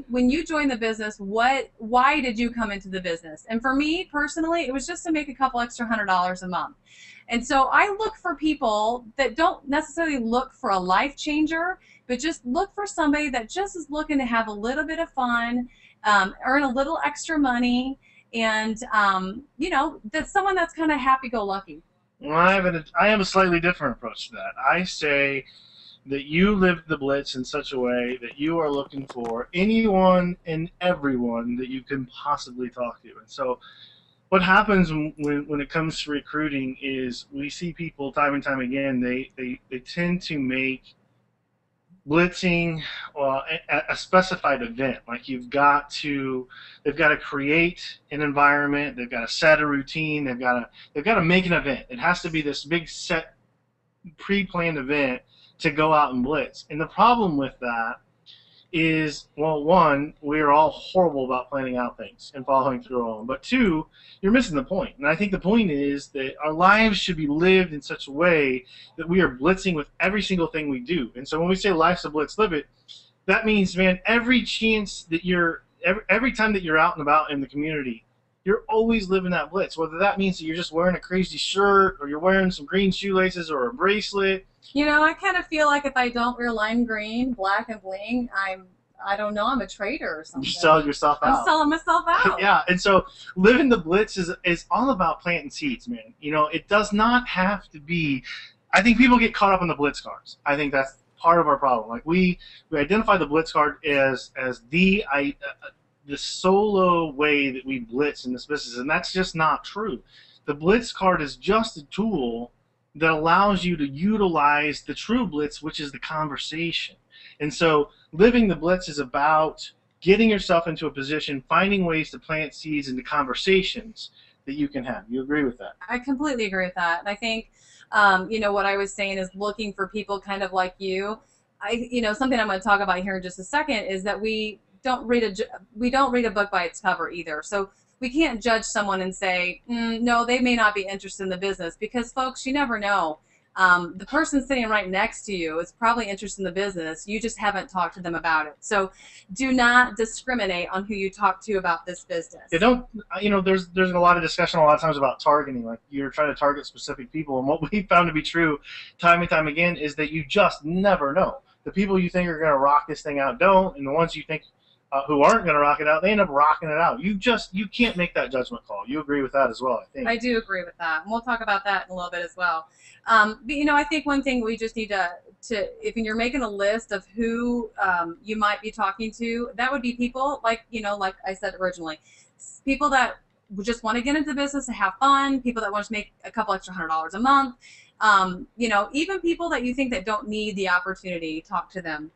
when you joined the business, why did you come into the business? And for me personally, it was just to make a couple extra $100 a month. And so I look for people that don't necessarily look for a life changer, but just look for somebody that just is looking to have a little bit of fun, earn a little extra money, and that's someone that's kind of happy-go-lucky. Well, I have a slightly different approach to that. I say that you live the blitz in such a way that you are looking for anyone and everyone that you can possibly talk to. And so what happens when it comes to recruiting is we see people time and time again, they tend to make blitzing a specified event. Like they've got to create an environment, they've got to set a routine, they've got to make an event. It has to be this big set pre-planned event to go out and blitz. And the problem with that is, well, one, we're all horrible about planning out things and following through on them. But two, you're missing the point. And I think the point is that our lives should be lived in such a way that we are blitzing with every single thing we do. And so when we say life's a blitz, live it, that means, man, every chance that every time that you're out and about in the community, you're always living that blitz. Whether that means that you're just wearing a crazy shirt or you're wearing some green shoelaces or a bracelet. I kind of feel like if I don't wear lime green, black, and bling, I don't know, I'm a traitor or something. You're selling yourself out. I'm selling myself out. Yeah, and so living the blitz is all about planting seeds, man. It does not have to be. I think people get caught up in the blitz cards. I think that's part of our problem. Like we identify the blitz card as the solo way that we blitz in this business, and that's just not true. The blitz card is just a tool that allows you to utilize the true blitz, which is the conversation. And so living the blitz is about getting yourself into a position, finding ways to plant seeds into conversations that you can have. You agree with that? I completely agree with that. And I think, what I was saying is looking for people kind of like you. Something I'm going to talk about here in just a second is that we don't read a book by its cover either. So we can't judge someone and say, no, they may not be interested in the business, because, folks, you never know. The person sitting right next to you is probably interested in the business. You just haven't talked to them about it. So do not discriminate on who you talk to about this business. There's a lot of discussion a lot of times about targeting. Like, you're trying to target specific people. And what we found to be true time and time again is that you just never know. The people you think are going to rock this thing out don't, and the ones you think who aren't going to rock it out, they end up rocking it out. You can't make that judgment call. You agree with that as well, I think. I do agree with that, and we'll talk about that in a little bit as well. But I think one thing we just need to if you're making a list of who you might be talking to, that would be people like I said originally, people that just want to get into the business and have fun, people that want to make a couple extra $100 a month, even people that you think that don't need the opportunity, talk to them.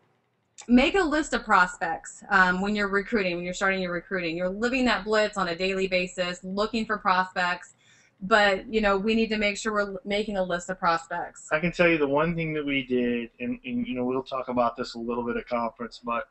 Make a list of prospects when you're recruiting, when you're starting your recruiting. You're living that blitz on a daily basis, looking for prospects. But, we need to make sure we're making a list of prospects. I can tell you the one thing that we did, and we'll talk about this a little bit at conference, but,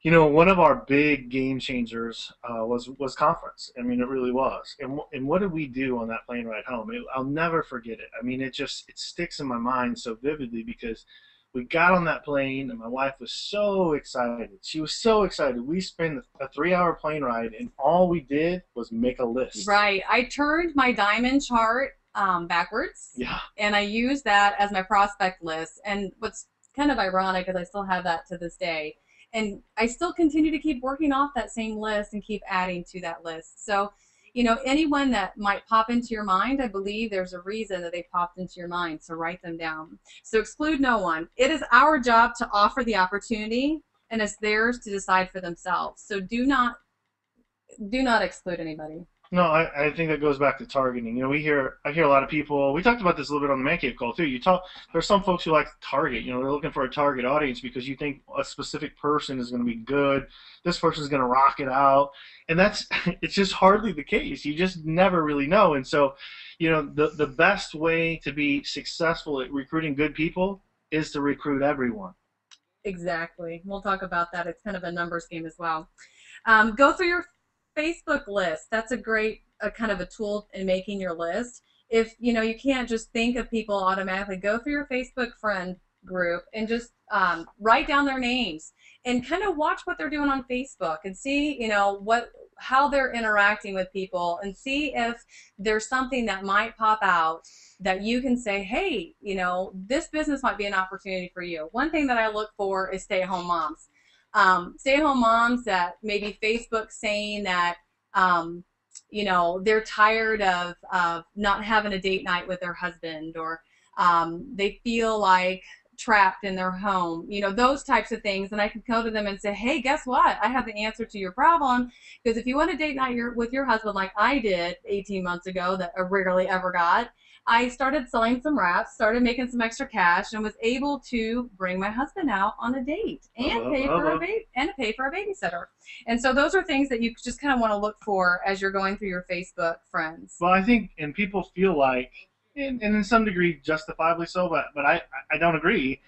one of our big game changers was conference. I mean, it really was. And what did we do on that plane ride home? I'll never forget it. I mean, it sticks in my mind so vividly, because we got on that plane, and my wife was so excited. She was so excited. We spent a 3-hour plane ride, and all we did was make a list. Right. I turned my diamond chart backwards. Yeah. And I used that as my prospect list. And what's kind of ironic is I still have that to this day. And I still continue to keep working off that same list and keep adding to that list. So, anyone that might pop into your mind, I believe there's a reason that they popped into your mind, so write them down. So exclude no one. It is our job to offer the opportunity, and it's theirs to decide for themselves. So do not exclude anybody. No, I think that goes back to targeting. I hear a lot of people. We talked about this a little bit on the Man Cave call too. There's some folks who like to target. They're looking for a target audience because you think a specific person is going to be good. This person is going to rock it out, and it's just hardly the case. You just never really know. And so, the best way to be successful at recruiting good people is to recruit everyone. Exactly. We'll talk about that. It's kind of a numbers game as well. Go through your Facebook list. That's a great kind of a tool in making your list. If you can't just think of people automatically, go through your Facebook friend group and just write down their names and kind of watch what they're doing on Facebook and see, how they're interacting with people and see if there's something that might pop out that you can say, hey, this business might be an opportunity for you. One thing that I look for is stay-at-home moms. Stay-at-home moms that maybe Facebook saying that, they're tired of not having a date night with their husband, or they feel like trapped in their home, those types of things. And I can go to them and say, hey, guess what? I have the answer to your problem. Because if you want a date night with your husband like I did 18 months ago that I rarely ever got, I started selling some wraps, started making some extra cash, and was able to bring my husband out on a date and pay for a babysitter. And so those are things that you just kind of want to look for as you're going through your Facebook friends. Well, I think, and people feel like, and in some degree justifiably so, but I don't agree,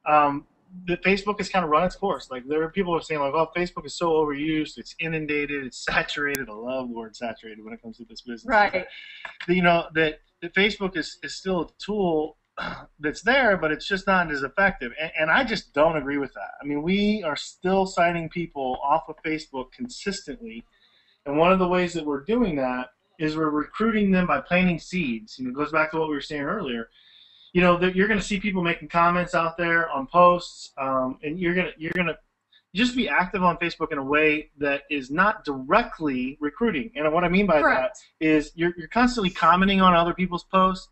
that Facebook has kind of run its course. Like, there are people who are saying, like, oh, Facebook is so overused, it's inundated, it's saturated. I love the word saturated when it comes to this business. Right. That Facebook is still a tool that's there, but it's just not as effective. And I just don't agree with that. I mean, we are still signing people off of Facebook consistently. And one of the ways that we're doing that is we're recruiting them by planting seeds. It goes back to what we were saying earlier. That you're going to see people making comments out there on posts, and you're gonna just be active on Facebook in a way that is not directly recruiting. And what I mean by Correct. that is you're constantly commenting on other people's posts.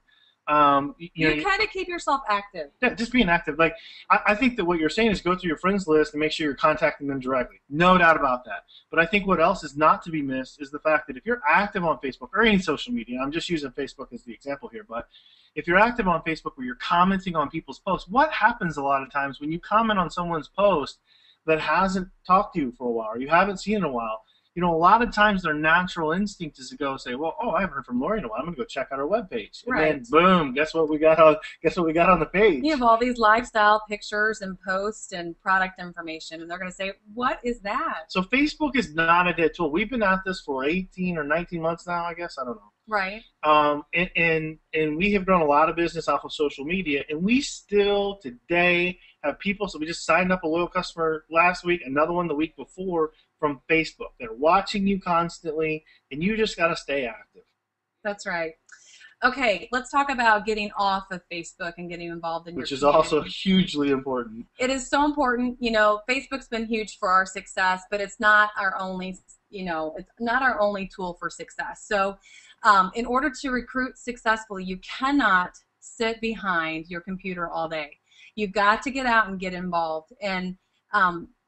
You kind of keep yourself active. Yeah, just being active. Like, I think that what you're saying is go through your friends list and make sure you're contacting them directly. No doubt about that. But I think what else is not to be missed is the fact that if you're active on Facebook or any social media, I'm just using Facebook as the example here, but if you're active on Facebook where you're commenting on people's posts, what happens a lot of times when you comment on someone's post that hasn't talked to you for a while or you haven't seen in a while? A lot of times their natural instinct is to go say, well, I haven't heard from Lori in a while. I'm going to go check out her webpage. And right. then, boom, guess what we got on the page? You have all these lifestyle pictures and posts and product information, and they're going to say, what is that? So Facebook is not a dead tool. We've been at this for 18 or 19 months now, I guess. I don't know. Right. And we have grown a lot of business off of social media, and we still today have people. So we just signed up a loyal customer last week, another one the week before, from Facebook. They're watching you constantly, and you just got to stay active. That's right. Okay, let's talk about getting off of Facebook and getting involved in which your is community. Also hugely important. It is so important. Facebook's been huge for our success, but it's not our only, it's not our only tool for success. So in order to recruit successfully, you cannot sit behind your computer all day. You've got to get out and get involved. And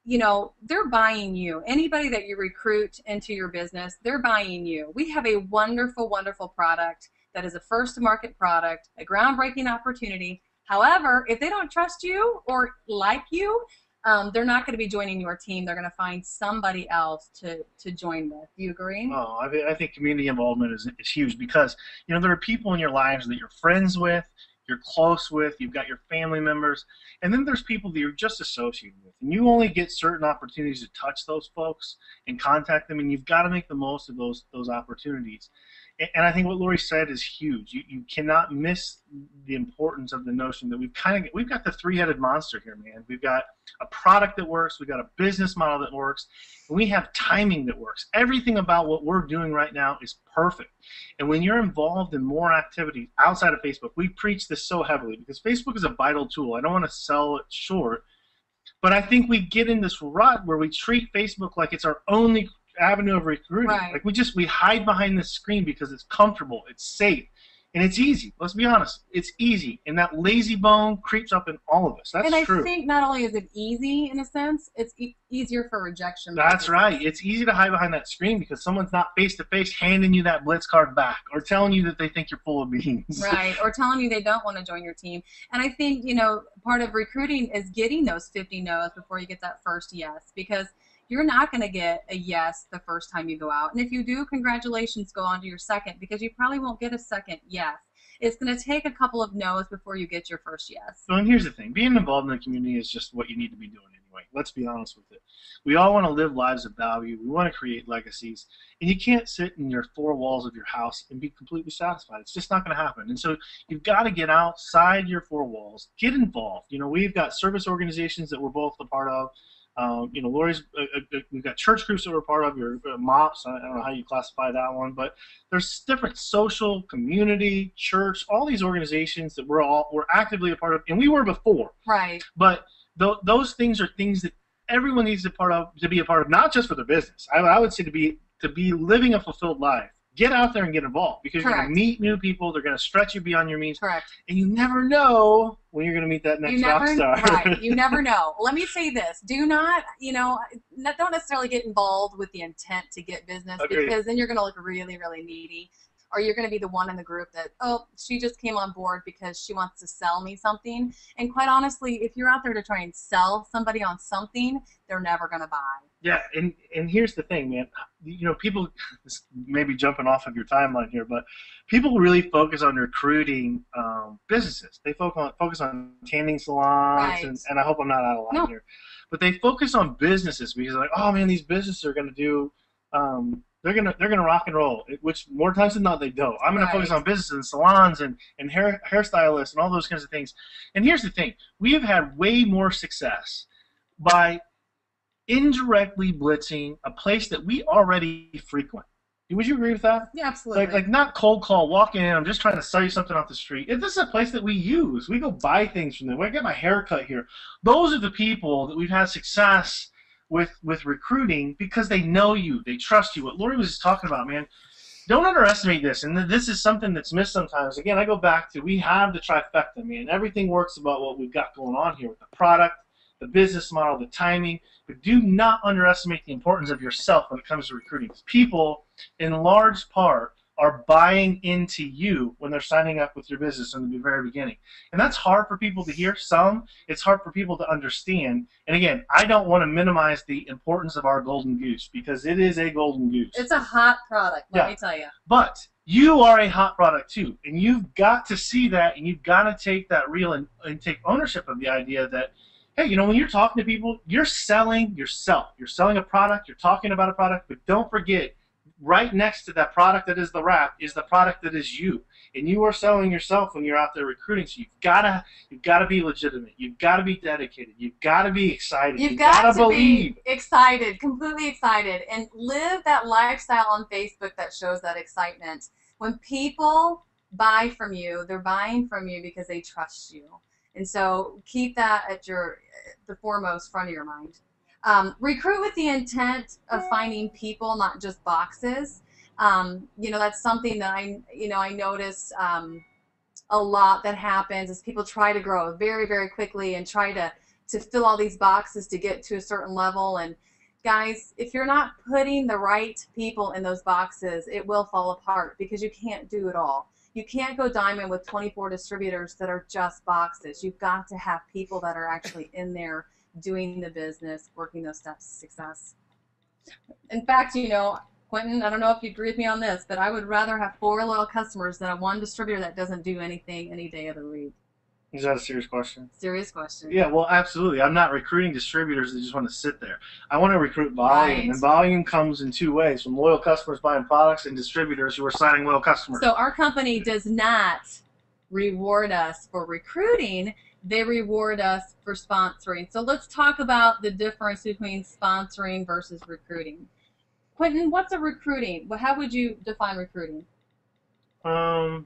they're buying you. Anybody that you recruit into your business, they're buying you. We have a wonderful, wonderful product that is a first-to-market product, a groundbreaking opportunity. However, if they don't trust you or like you, they're not going to be joining your team. They're going to find somebody else to join with. Do you agree? Oh, I think community involvement is huge because, there are people in your lives that you're friends with, you're close with, you've got your family members, and then there's people that you're just associated with. And you only get certain opportunities to touch those folks and contact them, and you've got to make the most of those opportunities. And I think what Lori said is huge. You cannot miss the importance of the notion that we've got the three-headed monster here, man. We've got a product that works, we've got a business model that works, and we have timing that works. Everything about what we're doing right now is perfect. And when you're involved in more activity outside of Facebook, we preach this so heavily because Facebook is a vital tool. I don't want to sell it short, but I think we get in this rut where we treat Facebook like it's our only avenue of recruiting. Right. Like we hide behind this screen because it's comfortable, it's safe, and it's easy. Let's be honest, it's easy, and that lazy bone creeps up in all of us. That's true. And I think not only is it easy in a sense, it's easier for rejection. That's right. It's easy to hide behind that screen because someone's not face-to-face handing you that Blitz card back or telling you that they think you're full of beans. Right, or telling you they don't want to join your team. And I think, part of recruiting is getting those 50 no's before you get that first yes, because you're not going to get a yes the first time you go out. And if you do, congratulations, go on to your second, because you probably won't get a second yes. It's going to take a couple of no's before you get your first yes. So, and here's the thing. Being involved in the community is just what you need to be doing anyway. anyway. Let's be honest with it. We all want to live lives of value. We want to create legacies. And you can't sit in your four walls of your house and be completely satisfied. It's just not going to happen. And so you've got to get outside your four walls, get involved. We've got service organizations that we're both a part of. Lori's, we've got church groups that we're part of, your MOPS, I don't know how you classify that one, but there's different social, community, church, all these organizations that we're actively a part of, and we were before. Right. But those things are things that everyone needs to be a part of, not just for their business. I would say to be living a fulfilled life. Get out there and get involved, because Correct. You're going to meet new people. They're going to stretch you beyond your means. Correct. And you never know when you're going to meet that next rock star. Right. You never know. Let me say this. Do not, don't necessarily get involved with the intent to get business. Agreed. Because then you're going to look really, really needy. Or you're going to be the one in the group that, oh, she just came on board because she wants to sell me something. And quite honestly, if you're out there to try and sell somebody on something, they're never going to buy. Yeah, and here's the thing, man. People, this may be jumping off of your timeline here, but people really focus on recruiting businesses. They focus on tanning salons, right. and I hope I'm not out of line here. But they focus on businesses because they're like, oh man, these businesses are going to do they're gonna rock and roll, which more times than not they don't. I'm gonna focus on businesses and salons and hairstylists and all those kinds of things. And here's the thing: we have had way more success by indirectly blitzing a place that we already frequent. Would you agree with that? Yeah, absolutely. Like not cold call, walking in, I'm just trying to sell you something off the street. If this is a place that we use, we go buy things from them. I get my hair cut here. Those are the people that we've had success with recruiting because they know you, they trust you. What Lori was just talking about, man, don't underestimate this. And this is something that's missed sometimes. Again, I go back to, we have the trifecta, man. Everything works about what we've got going on here with the product, the business model, the timing. But do not underestimate the importance of yourself when it comes to recruiting. People, in large part, are buying into you when they're signing up with your business in the very beginning. And that's hard for people to hear. It's hard for people to understand. And again, I don't want to minimize the importance of our golden goose, because it is a golden goose. It's a hot product, let me tell you. But you are a hot product too. And you've got to see that, and you've got to take that real and take ownership of the idea that, hey, when you're talking to people, you're selling yourself. You're selling a product, you're talking about a product, but don't forget, right next to that product that is the wrap is the product that is you, and you are selling yourself when you're out there recruiting. So you've got to be legitimate. You've got to be dedicated. You've got to be excited. You've got to believe. Be excited, completely excited, and live that lifestyle on Facebook that shows that excitement. When people buy from you, they're buying from you because they trust you, and so keep that at the foremost front of your mind. Recruit with the intent of finding people, not just boxes. That's something that I notice a lot that happens as people try to grow very, very quickly and try to fill all these boxes to get to a certain level. And guys, if you're not putting the right people in those boxes, it will fall apart, because you can't do it all. You can't go diamond with 24 distributors that are just boxes. You've got to have people that are actually in there doing the business, working those steps to success. In fact, Quentin, I don't know if you agree with me on this, but I would rather have 4 loyal customers than one distributor that doesn't do anything any day of the week. Is that a serious question? Serious question. Yeah, well, absolutely. I'm not recruiting distributors that just want to sit there. I want to recruit volume, right. And volume comes in 2 ways: from loyal customers buying products and distributors who are signing loyal customers. So our company does not reward us for recruiting. They reward us for sponsoring. So let's talk about the difference between sponsoring versus recruiting. Quentin, what's a recruiting? How would you define recruiting? I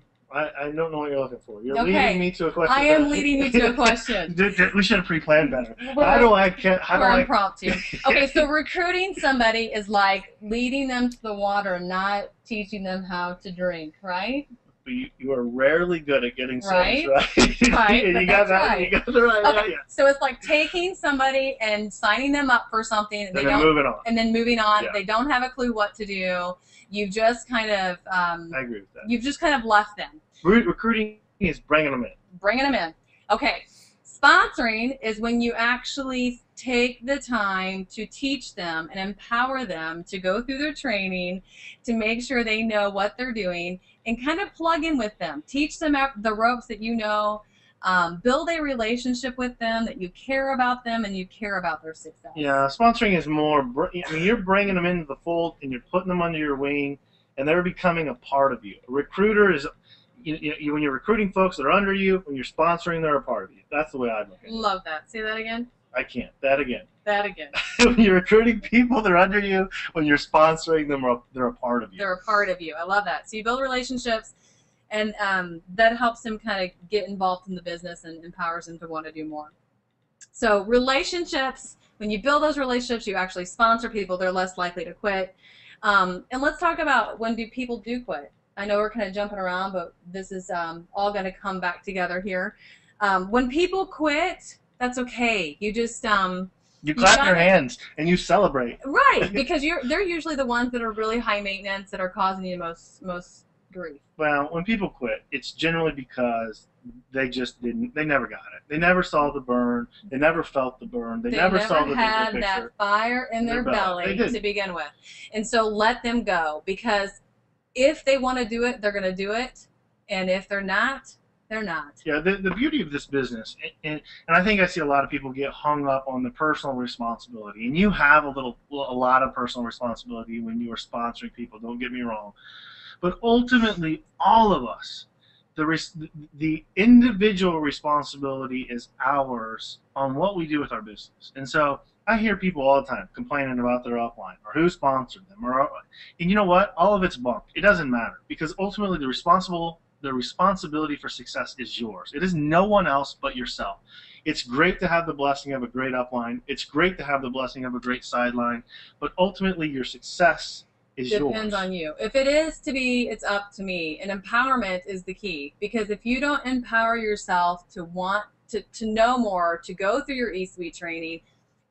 don't know what you're looking for. You're leading me to a question. I am leading you to a question. We should have pre-planned better. How do I? Impromptu. Okay, so recruiting somebody is like leading them to the water, not teaching them how to drink, right? You are rarely good at getting sales, right? Right. You got that. Right. You got the right. Okay. Yeah. So it's like taking somebody and signing them up for something, and then moving on. And then moving on. Yeah. They don't have a clue what to do. You've just kind of. I agree with that. You've just kind of left them. Recruiting is bringing them in. Bringing them in. Okay. Sponsoring is when you actually take the time to teach them and empower them to go through their training, to make sure they know what they're doing, and kind of plug in with them. Teach them the ropes that you know, Build a relationship with them, that you care about them and you care about their success. Yeah, sponsoring is more. I mean, you're bringing them into the fold and you're putting them under your wing, and they're becoming a part of you. A recruiter is, when you're recruiting folks that are under you, when you're sponsoring, they're a part of you. That's the way I look at it. Love that. Say that again. I can't. That again. That again. When you're recruiting people that are under you, when you're sponsoring them, they're a part of you. They're a part of you. I love that. So you build relationships, and that helps them kind of get involved in the business and empowers them to want to do more. So relationships, when you build those relationships, you actually sponsor people, they're less likely to quit. And let's talk about when people do quit. I know we're kind of jumping around, but this is all going to come back together here. When people quit, that's okay. You just you clap your hands and you celebrate. Right, because they're usually the ones that are really high maintenance, that are causing you most grief. Well, when people quit, it's generally because they just didn't. They never got it. They never saw the burn. They never felt the burn. They never saw the bigger had picture. that fire in their belly to begin with, and so let them go, because if they want to do it, they're going to do it, and if they're not, they're not. Yeah, the beauty of this business, and I think I see a lot of people get hung up on the personal responsibility, and you have a lot of personal responsibility when you are sponsoring people. Don't get me wrong. But ultimately, all of us, the individual responsibility is ours on what we do with our business. And so I hear people all the time complaining about their upline or who sponsored them. And you know what? All of it's bunk. It doesn't matter, because ultimately the responsibility for success is yours. It is no one else but yourself. It's great to have the blessing of a great upline. It's great to have the blessing of a great sideline. But ultimately, your success depends on you. If it is to be, it's up to me. And empowerment is the key, because if you don't empower yourself to want to know more, to go through your E-Suite training,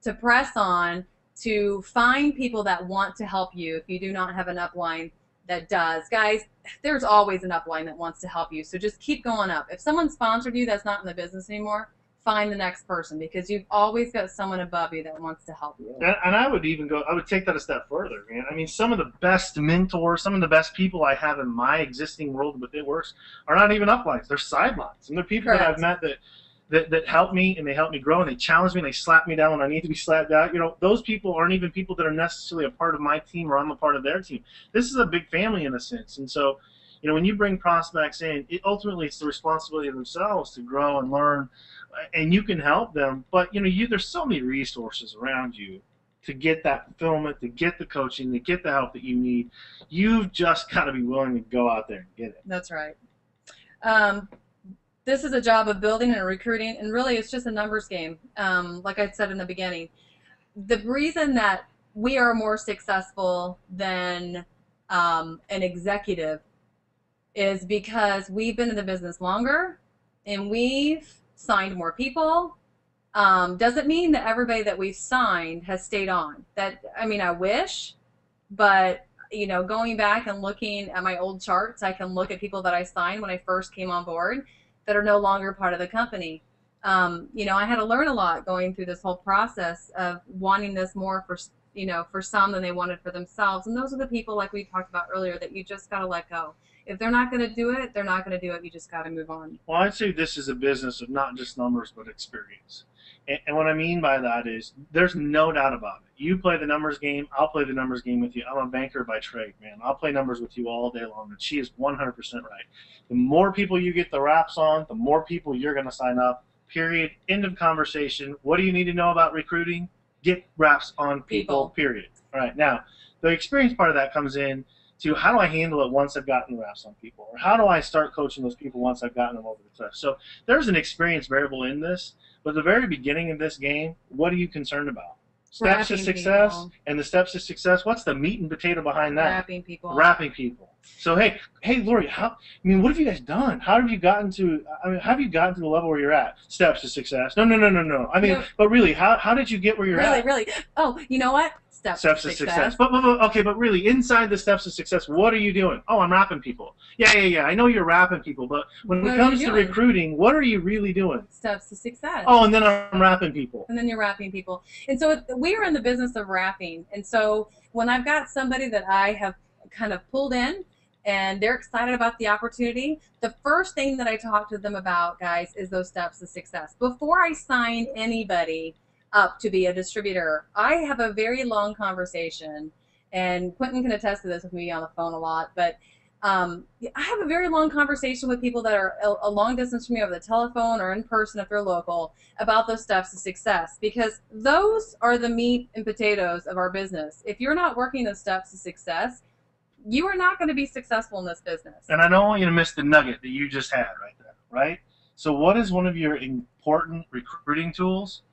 to press on, to find people that want to help you, if you do not have an upline that does, guys, there's always an upline that wants to help you. So just keep going up. If someone sponsored you that's not in the business anymore, find the next person, because you've always got someone above you that wants to help you. And I would take that a step further, man. I mean, some of the best mentors, some of the best people I have in my existing world with It Works are not even uplines. They're sidelines. And they're people that I've met that help me, and they help me grow, and they challenge me, and they slap me down when I need to be slapped out. You know, those people aren't even people that are necessarily a part of my team, or I'm a part of their team. This is a big family in a sense. And so, you know, when you bring prospects in, ultimately it's the responsibility of themselves to grow and learn, and you can help them. But, you know, there's so many resources around you to get that fulfillment, to get the coaching, to get the help that you need. You've just got to be willing to go out there and get it. That's right. This is a job of building and recruiting, and really it's just a numbers game. Like I said in the beginning, the reason that we are more successful than an executive is because we've been in the business longer and we've signed more people. Doesn't mean that everybody that we've signed has stayed on. I mean, I wish, but you know, going back and looking at my old charts, I can look at people that I signed when I first came on board that are no longer part of the company. You know, I had to learn a lot going through this whole process of wanting this more for some than they wanted for themselves. And those are the people, like we talked about earlier, that you just got to let go. If they're not going to do it, they're not going to do it. You just got to move on. Well, I'd say this is a business of not just numbers, but experience. And what I mean by that is there's no doubt about it. You play the numbers game, I'll play the numbers game with you. I'm a banker by trade, man. I'll play numbers with you all day long, and she is 100% right. The more people you get the wraps on, the more people you're going to sign up, period. End of conversation. What do you need to know about recruiting? Get wraps on people, period. All right, now, the experience part of that comes in to how do I handle it once I've gotten the wraps on people? Or how do I start coaching those people once I've gotten them over the cliff? So there's an experience variable in this, but at the very beginning of this game, what are you concerned about? Steps to success, people. And the steps to success, what's the meat and potato behind that? Wrapping people. Wrapping people. So hey, Lori, what have you guys done? How have you gotten to the level where you're at? Steps to success. No. I mean, but really, how did you get where you're at? Really. Oh, you know what? Steps to success. But really, inside the steps to success, what are you doing? Oh, I'm wrapping people. Yeah. I know you're wrapping people, but when it comes to recruiting, what are you really doing? Steps to success. Oh, and then I'm wrapping people. And then you're wrapping people. And so we are in the business of wrapping. And so when I've got somebody that I have kind of pulled in, and they're excited about the opportunity, the first thing that I talk to them about, guys, is those steps to success. Before I sign anybody up to be a distributor, I have a very long conversation, and Quentin can attest to this with me on the phone a lot, but I have a very long conversation with people that are a long distance from me over the telephone or in person if they're local about those steps to success, because those are the meat and potatoes of our business. If you're not working those steps to success, you are not going to be successful in this business. And I don't want you to miss the nugget that you just had right there, right? So what is one of your important recruiting tools?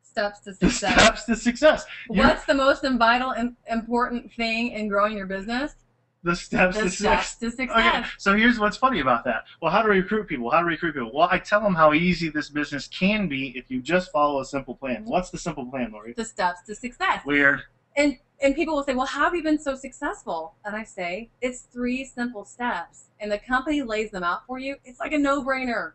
Steps to success. Steps to success. What's the most vital and important thing in growing your business? The steps to success. Okay, so here's what's funny about that. Well, how do we recruit people? How do we recruit people? Well, I tell them how easy this business can be if you just follow a simple plan. What's the simple plan, Lori? The steps to success. Weird. And people will say, well, how have you been so successful? And I say, it's 3 simple steps. And the company lays them out for you. It's like a no-brainer.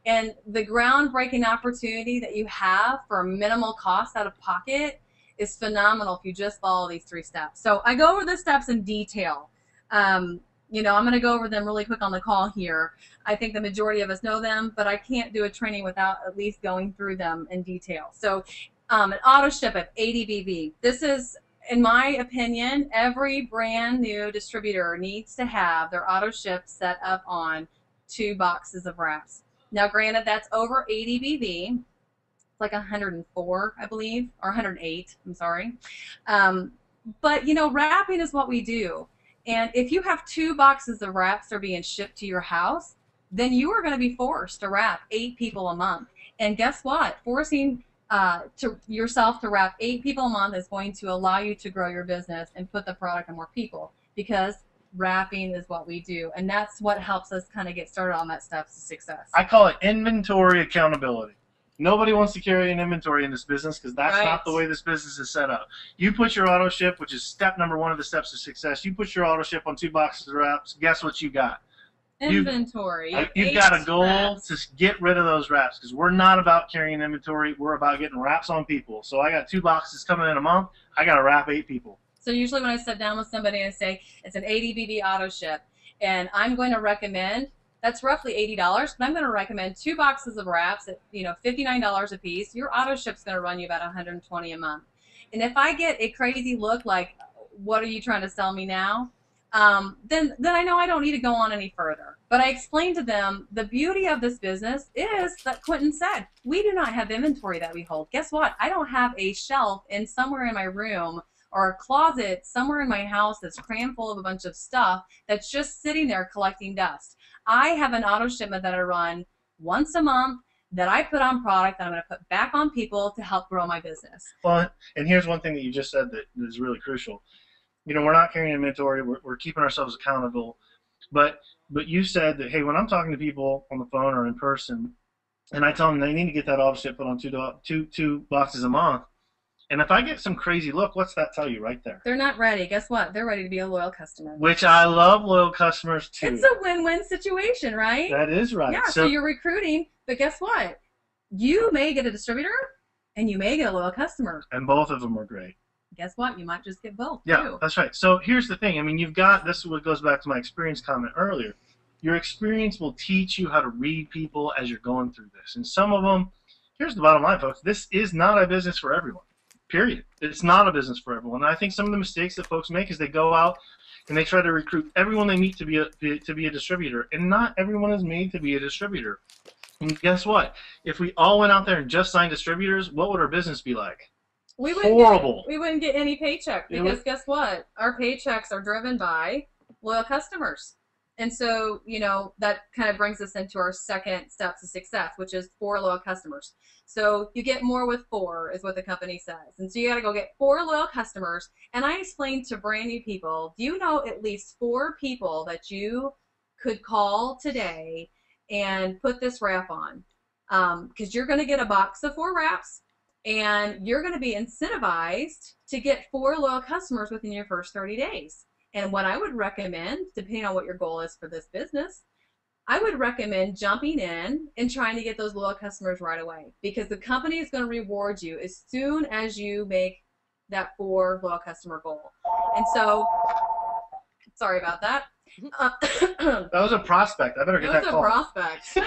And the groundbreaking opportunity that you have for minimal cost out of pocket is phenomenal if you just follow these 3 steps. So I go over the steps in detail. You know, I'm going to go over them really quick on the call here. I think the majority of us know them, but I can't do a training without at least going through them in detail. So an auto ship at 80 BV. This is, in my opinion, every brand new distributor needs to have their auto ship set up on 2 boxes of wraps. Now, granted, that's over 80 BV. It's like 104, I believe, or 108, I'm sorry. But, you know, wrapping is what we do. And if you have 2 boxes of wraps that are being shipped to your house, then you are going to be forced to wrap 8 people a month. And guess what? Forcing yourself to wrap 8 people a month is going to allow you to grow your business and put the product on more people, because wrapping is what we do. And that's what helps us kind of get started on that steps to success. I call it inventory accountability. Nobody wants to carry an inventory in this business because that's not the way this business is set up. You put your auto ship, which is step number 1 of the steps to success. You put your auto ship on 2 boxes of wraps. Guess what you got? Inventory. You've got a goal to get rid of those wraps, because we're not about carrying inventory. We're about getting wraps on people. So I got 2 boxes coming in a month. I got to wrap 8 people. So usually when I sit down with somebody and I say it's an 80 BB auto ship, and I'm going to recommend, that's roughly $80, but I'm going to recommend 2 boxes of wraps at, you know, $59 a piece. Your auto ship's going to run you about $120 a month. And if I get a crazy look like, what are you trying to sell me now? Then I know I don't need to go on any further. But I explained to them the beauty of this business is that Quentin said, we do not have inventory that we hold. Guess what? I don't have a shelf in somewhere in my room or a closet somewhere in my house that's crammed full of a bunch of stuff that's just sitting there collecting dust. I have an auto shipment that I run once a month that I put on product that I'm going to put back on people to help grow my business. Well, and here's one thing that you just said that is really crucial. You know, we're not carrying inventory. We're keeping ourselves accountable. But you said that, hey, when I'm talking to people on the phone or in person, and I tell them they need to get that auto ship put on two boxes a month, and if I get some crazy look, what's that tell you right there? They're not ready. Guess what? They're ready to be a loyal customer. Which I love loyal customers too. It's a win-win situation, right? That is right. Yeah, so you're recruiting, but guess what? You may get a distributor and you may get a loyal customer. And both of them are great. Guess what? You might just get both. Yeah, too. That's right. So here's the thing. I mean, you've got, this is what goes back to my experience comment earlier. Your experience will teach you how to read people as you're going through this. And some of them, here's the bottom line, folks. This is not a business for everyone. Period. It's not a business for everyone. And I think some of the mistakes that folks make is they go out and they try to recruit everyone they meet to be a distributor, and not everyone is made to be a distributor. And guess what? If we all went out there and just signed distributors, what would our business be like? Horrible. We wouldn't get any paycheck, because guess what? Our paychecks are driven by loyal customers. And so, you know, that kind of brings us into our second step to success, which is 4 loyal customers. So you get more with 4 is what the company says. And so you got to go get 4 loyal customers. And I explained to brand new people, do you know at least 4 people that you could call today and put this wrap on? Because you're going to get a box of 4 wraps, and you're going to be incentivized to get 4 loyal customers within your first 30 days. And what I would recommend, depending on what your goal is for this business, I would recommend jumping in and trying to get those loyal customers right away, because the company is going to reward you as soon as you make that 4 loyal customer goal. And so, sorry about that. That That was a prospect. I better get was that a call. prospect.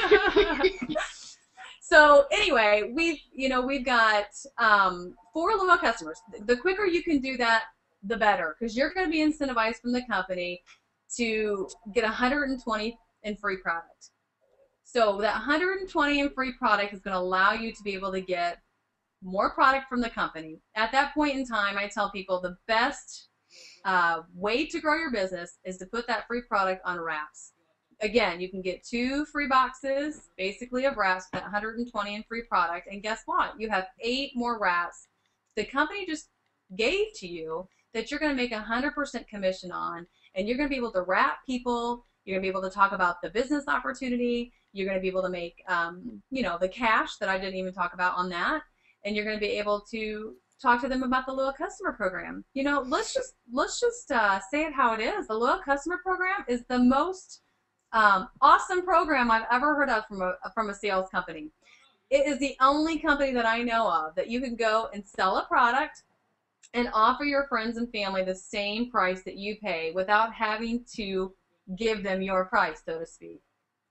So anyway, we've got 4 loyal customers. The quicker you can do that, the better, because you're going to be incentivized from the company to get 120 in free product. So that 120 in free product is going to allow you to be able to get more product from the company. At that point in time, I tell people the best way to grow your business is to put that free product on wraps. Again, you can get 2 free boxes, basically, of wraps with that 120 in free product. And guess what? You have 8 more wraps the company just gave to you that you're going to make 100% commission on. And you're going to be able to wrap people. You're going to be able to talk about the business opportunity. You're going to be able to make, the cash that I didn't even talk about on that. And you're going to be able to talk to them about the loyal customer program. Let's just say it how it is. The loyal customer program is the most awesome program I've ever heard of from a sales company. It is the only company that I know of that you can go and sell a product and offer your friends and family the same price that you pay without having to give them your price, so to speak.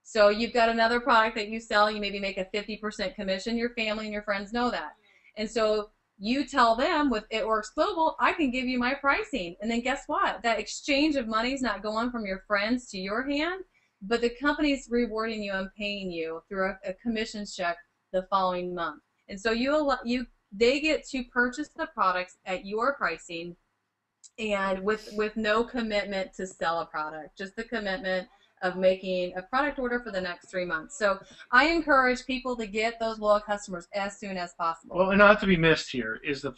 So you've got another product that you sell, you maybe make a 50% commission, your family and your friends know that. And so you tell them with It Works Global, I can give you my pricing. And then guess what? That exchange of money is not going from your friends to your hand, but the company's rewarding you and paying you through a commission check the following month. And so they get to purchase the products at your pricing and with no commitment to sell a product, just the commitment of making a product order for the next 3 months. So I encourage people to get those loyal customers as soon as possible. Well, and not to be missed here is the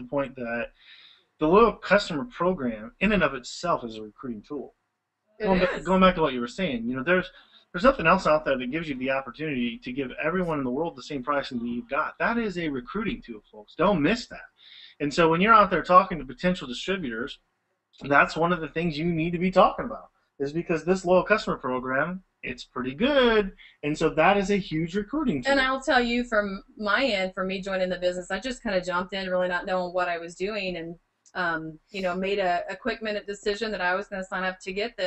point that the loyal customer program in and of itself is a recruiting tool. Going back to what you were saying, there's nothing else out there that gives you the opportunity to give everyone in the world the same pricing that you've got. That is a recruiting tool, folks. Don't miss that. And so when you're out there talking to potential distributors, that's one of the things you need to be talking about, is because this loyal customer program, it's pretty good. And so that is a huge recruiting tool. And I'll tell you from my end, for me joining the business, I just kind of jumped in really not knowing what I was doing and made a quick minute decision that I was going to sign up to get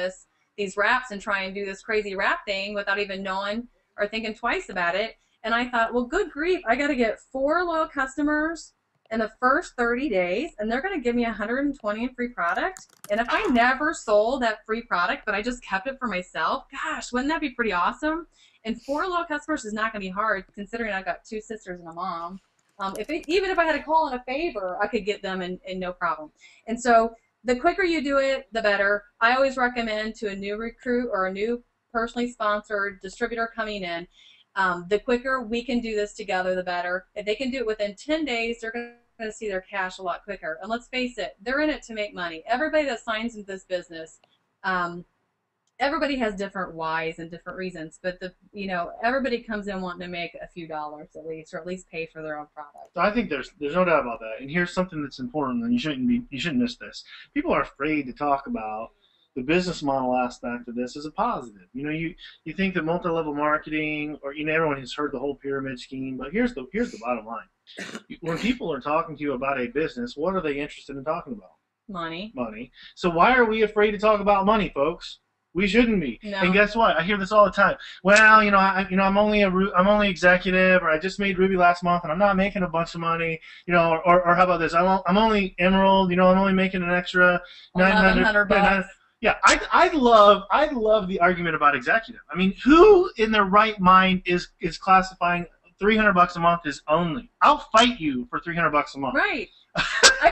these wraps and try and do this crazy wrap thing without even knowing or thinking twice about it. And I thought, well, good grief, I got to get 4 loyal customers in the first 30 days, and they're going to give me 120 in free product. And if I never sold that free product, but I just kept it for myself, gosh, wouldn't that be pretty awesome? And 4 loyal customers is not going to be hard, considering I've got 2 sisters and a mom. Even if I had to call in a favor, I could get them in no problem. And so the quicker you do it, the better. I always recommend to a new recruit or a new personally sponsored distributor coming in, the quicker we can do this together, the better. If they can do it within 10 days, they're going to see their cash a lot quicker. And let's face it, they're in it to make money. Everybody that signs into this business, everybody has different whys and different reasons, but everybody comes in wanting to make a few dollars at least, or at least pay for their own product. So I think there's no doubt about that. And here's something that's important, and you shouldn't miss this. People are afraid to talk about the business model aspect of this as a positive. You think that multi-level marketing, or everyone has heard the whole pyramid scheme, but here's the bottom line. When people are talking to you about a business, what are they interested in talking about? Money. So why are we afraid to talk about money, folks? We shouldn't be. No. And guess what? I hear this all the time. Well, I'm only executive, or I just made Ruby last month, and I'm not making a bunch of money. Or how about this? I'm only Emerald. I'm only making an extra $900. Yeah, I love the argument about executive. I mean, who in their right mind is classifying $300 a month as only? I'll fight you for $300 a month. Right.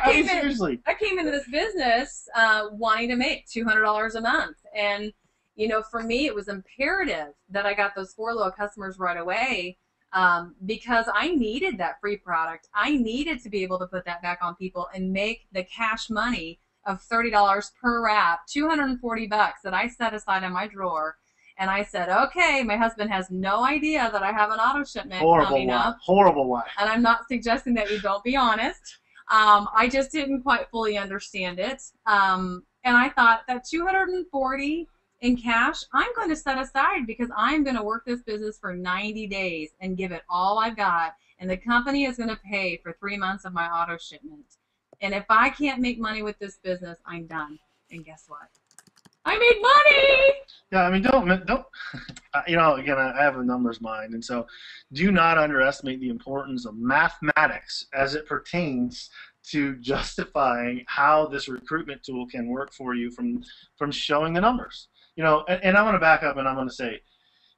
Seriously. I came into this business wanting to make $200 a month, and for me it was imperative that I got those 4 loyal customers right away, because I needed that free product. I needed to be able to put that back on people and make the cash money of $30 per wrap, $240 that I set aside in my drawer. And I said, okay, my husband has no idea that I have an auto shipment coming up. Horrible wife. And I'm not suggesting that you don't be honest. I just didn't quite fully understand it. And I thought that $240 in cash, I'm going to set aside, because I'm going to work this business for 90 days and give it all I've got. And the company is going to pay for 3 months of my auto shipment. And if I can't make money with this business, I'm done. And guess what? I made money. Yeah, I mean, don't. You know, again, I have a numbers mind, and so do not underestimate the importance of mathematics as it pertains to justifying how this recruitment tool can work for you from showing the numbers. You know, and I'm going to back up and I'm going to say,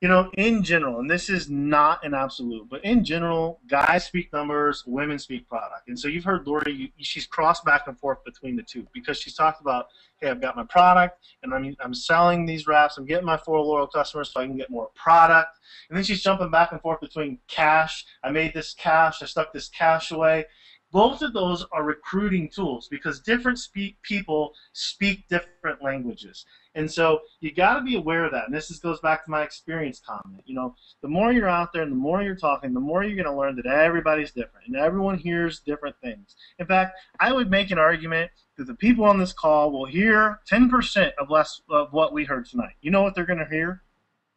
you know, in general, and this is not an absolute, but in general, guys speak numbers, women speak product. And so you've heard Lori, she's crossed back and forth between the two because she's talked about, hey, I've got my product, and I'm selling these wraps, I'm getting my 4 loyal customers so I can get more product. And then she's jumping back and forth between cash, I made this cash, I stuck this cash away. Both of those are recruiting tools because different people speak different languages. And so you got to be aware of that. And goes back to my experience comment. You know, the more you're out there and the more you're talking, the more you're going to learn that everybody's different and everyone hears different things. In fact, I would make an argument that the people on this call will hear 10% of less of what we heard tonight. You know what they're going to hear?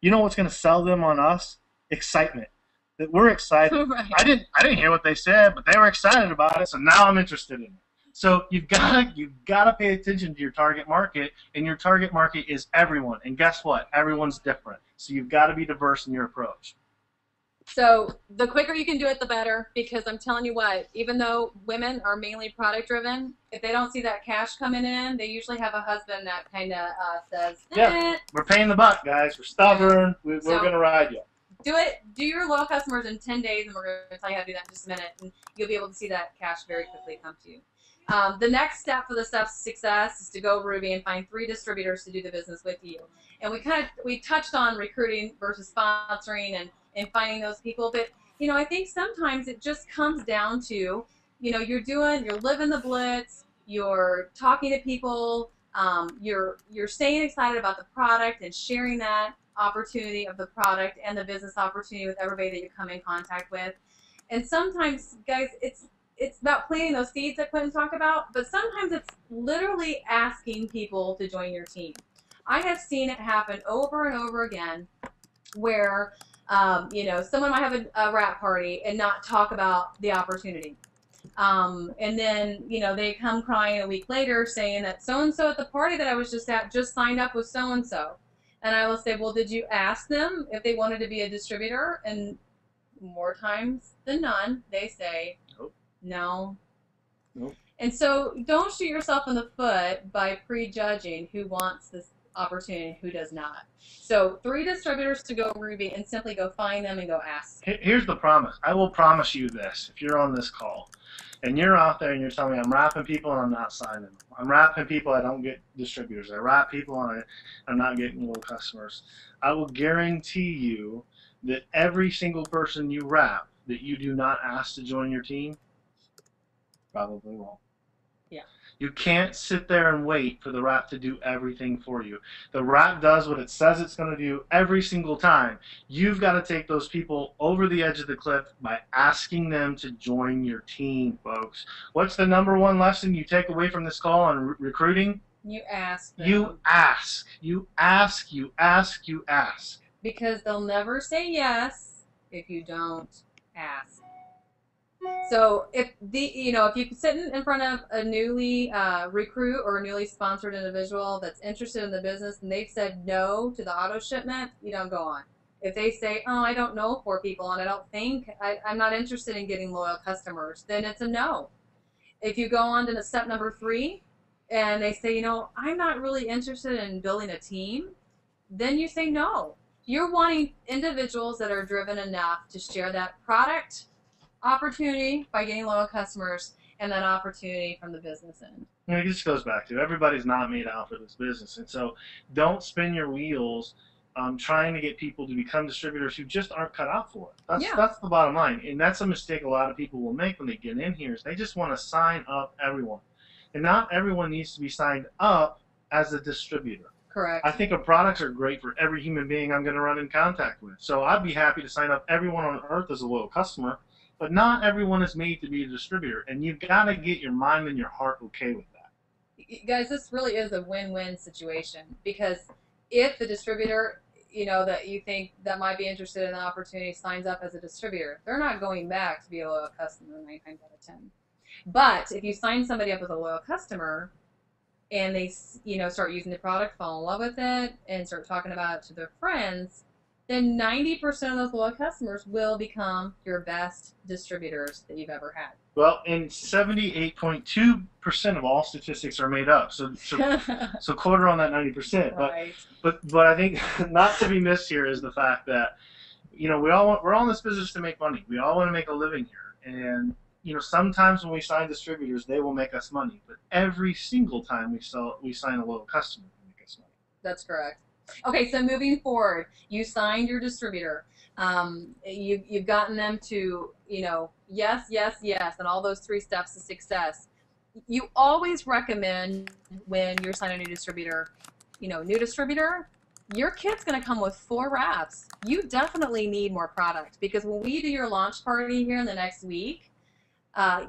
You know what's going to sell them on us? Excitement. That we're excited. Right. I didn't hear what they said, but they were excited about it, so now I'm interested in it. So you've gotta pay attention to your target market, and your target market is everyone. And guess what? Everyone's different. So you've got to be diverse in your approach. So the quicker you can do it, the better, because I'm telling you what, even though women are mainly product driven, if they don't see that cash coming in, they usually have a husband that kind of says, Yeah, we're paying the buck, guys. We're stubborn. We're going to ride you. Do your loyal customers in 10 days, and we're going to tell you how to do that in just a minute, and you'll be able to see that cash very quickly come to you. The next step for the steps to success is to go Ruby and find 3 distributors to do the business with you. And we touched on recruiting versus sponsoring and finding those people, but you know, I think sometimes it just comes down to, you know, you're living the blitz, you're talking to people, you're staying excited about the product and sharing that opportunity of the product and the business opportunity with everybody that you come in contact with. And sometimes, guys, it's about planting those seeds that Quentin talked about, but sometimes it's literally asking people to join your team. I have seen it happen over and over again where, you know, someone might have a wrap party and not talk about the opportunity. And then, you know, they come crying a week later saying that so-and-so at the party that I was just at just signed up with so-and-so. And I will say, well, did you ask them if they wanted to be a distributor? And more times than none, they say, nope. No. Nope. And so don't shoot yourself in the foot by prejudging who wants this opportunity and who does not. So 3 distributors to go Ruby and simply go find them and go ask. Here's the promise. I will promise you this. If you're on this call and you're out there and you're telling me I'm wrapping people and I'm not signing them. I'm wrapping people, I don't get distributors. I wrap people and I'm not getting little customers. I will guarantee you that every single person you wrap that you do not ask to join your team probably won't. Yeah. You can't sit there and wait for the wrap to do everything for you. The wrap does what it says it's going to do every single time. You've got to take those people over the edge of the cliff by asking them to join your team, folks. What's the #1 lesson you take away from this call on recruiting? You ask them. You ask. You ask. You ask. You ask. Because they'll never say yes if you don't ask. So if if you sit in front of a newly recruit or a newly sponsored individual that's interested in the business and they've said no to the auto shipment, you don't go on. If they say, oh, I don't know 4 people and I don't think I'm not interested in getting loyal customers, then it's a no. If you go on to step #3 and they say, you know, I'm not really interested in building a team, then you say no. You're wanting individuals that are driven enough to share that product opportunity by getting loyal customers and that opportunity from the business end. It just goes back to everybody's not made out for this business. And so don't spin your wheels trying to get people to become distributors who just aren't cut out for it. That's the bottom line. And that's a mistake a lot of people will make when they get in here is they just want to sign up everyone. And not everyone needs to be signed up as a distributor. Correct. I think our products are great for every human being I'm going to run in contact with. So I'd be happy to sign up everyone on earth as a loyal customer, but not everyone is made to be a distributor. And you've got to get your mind and your heart okay with that. Guys, this really is a win-win situation because if the distributor, you know, that you think that might be interested in the opportunity signs up as a distributor, they're not going back to be a loyal customer 9 times out of 10. But if you sign somebody up as a loyal customer and they, start using the product, fall in love with it, and start talking about it to their friends, then 90% of those loyal customers will become your best distributors that you've ever had. Well, and 78.2% of all statistics are made up. So quarter on that 90%. Right. But I think not to be missed here is the fact that we're all in this business to make money. We all want to make a living here, and sometimes when we sign distributors, they will make us money. But every single time we sign a loyal customer, they make us money. That's correct. Okay, so moving forward, you signed your distributor. You've gotten them to, yes, yes, yes, and all those 3 steps to success. You always recommend when you're signing a new distributor, your kit's going to come with 4 wraps. You definitely need more product, because when we do your launch party here in the next week,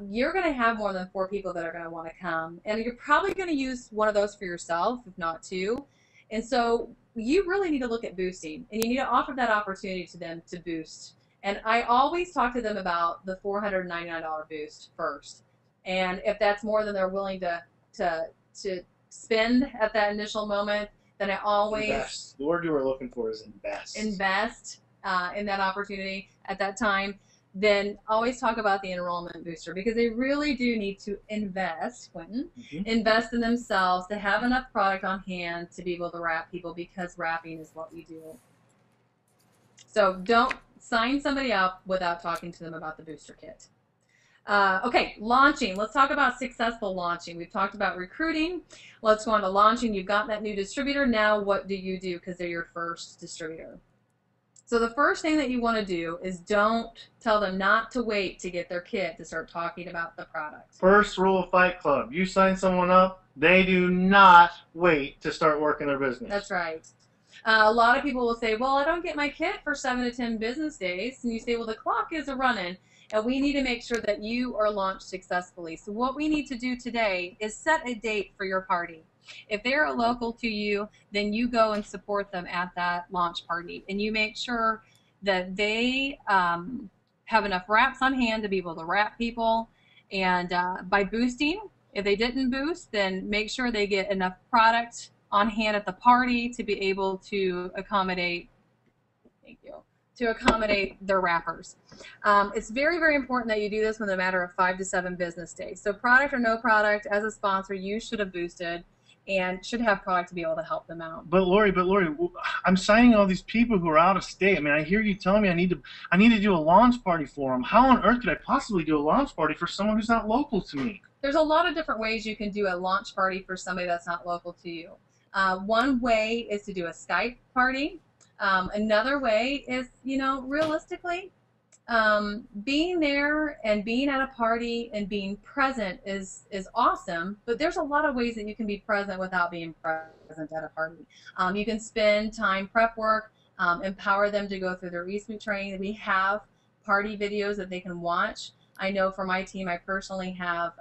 you're going to have more than 4 people that are going to want to come, and you're probably going to use one of those for yourself, if not 2. And so you really need to look at boosting, and you need to offer that opportunity to them to boost. And I always talk to them about the $499 boost first. And if that's more than they're willing to spend at that initial moment, then I always invest. The word you were looking for is invest. Invest in that opportunity at that time. Then always talk about the enrollment booster, because they really do need to invest, Quentin, invest in themselves to have enough product on hand to be able to wrap people, because wrapping is what we do. So don't sign somebody up without talking to them about the booster kit. Okay, launching. Let's talk about successful launching. We've talked about recruiting. Let's go on to launching. You've got that new distributor. Now what do you do, because they're your first distributor? So the first thing that you want to do is don't tell them not to wait to get their kit to start talking about the product. First rule of Fight Club: you sign someone up, they do not wait to start working their business. That's right. A lot of people will say, well, I don't get my kit for 7 to 10 business days. And you say, well, the clock is a-running, and we need to make sure that you are launched successfully. So what we need to do today is set a date for your party. If they're local to you, then you go and support them at that launch party, and you make sure that they have enough wraps on hand to be able to wrap people. And by boosting, if they didn't boost, then make sure they get enough product on hand at the party to be able to accommodate, their wrappers. It's very, very important that you do this within a matter of 5 to 7 business days. So product or no product, as a sponsor, you should have boosted and should have product to be able to help them out. But Lori, I'm signing all these people who are out of state. I mean, I hear you telling me I need to do a launch party for them. How on earth could I possibly do a launch party for someone who's not local to me? There's a lot of different ways you can do a launch party for somebody that's not local to you. One way is to do a Skype party. Another way is, realistically, being there and being at a party and being present is awesome, but there's a lot of ways that you can be present without being present at a party. You can spend time prep work, empower them to go through their eSpeak training. We have party videos that they can watch. I know for my team, I personally have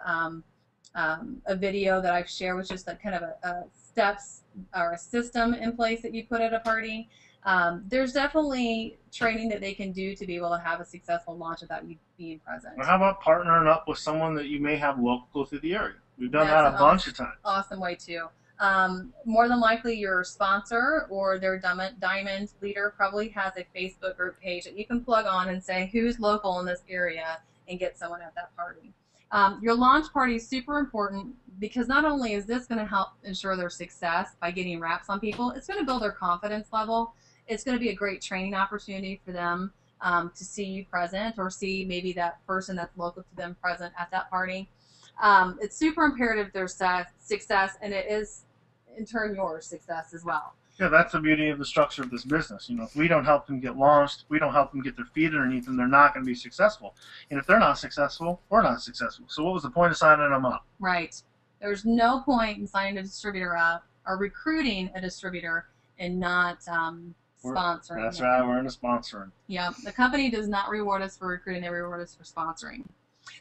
a video that I've shared, which is kind of a steps or a system in place that you put at a party. There's definitely training that they can do to be able to have a successful launch without you being present. Well, how about partnering up with someone that you may have local to the area? We've done that a bunch of times. Awesome way too. More than likely your sponsor or their diamond leader probably has a Facebook group page that you can plug on and say who's local in this area and get someone at that party. Your launch party is super important, because not only is this going to help ensure their success by getting wraps on people, it's going to build their confidence level. It's going to be a great training opportunity for them to see you present, or see maybe that person that's local to them present at that party. It's super imperative their success, and it is, in turn, your success as well. Yeah, that's the beauty of the structure of this business. If we don't help them get launched, we don't help them get their feet underneath them, they're not going to be successful. And if they're not successful, we're not successful. So what was the point of signing them up? Right. There's no point in signing a distributor up or recruiting a distributor and not sponsoring. That's right, we're in the sponsoring. Yeah, the company does not reward us for recruiting, they reward us for sponsoring.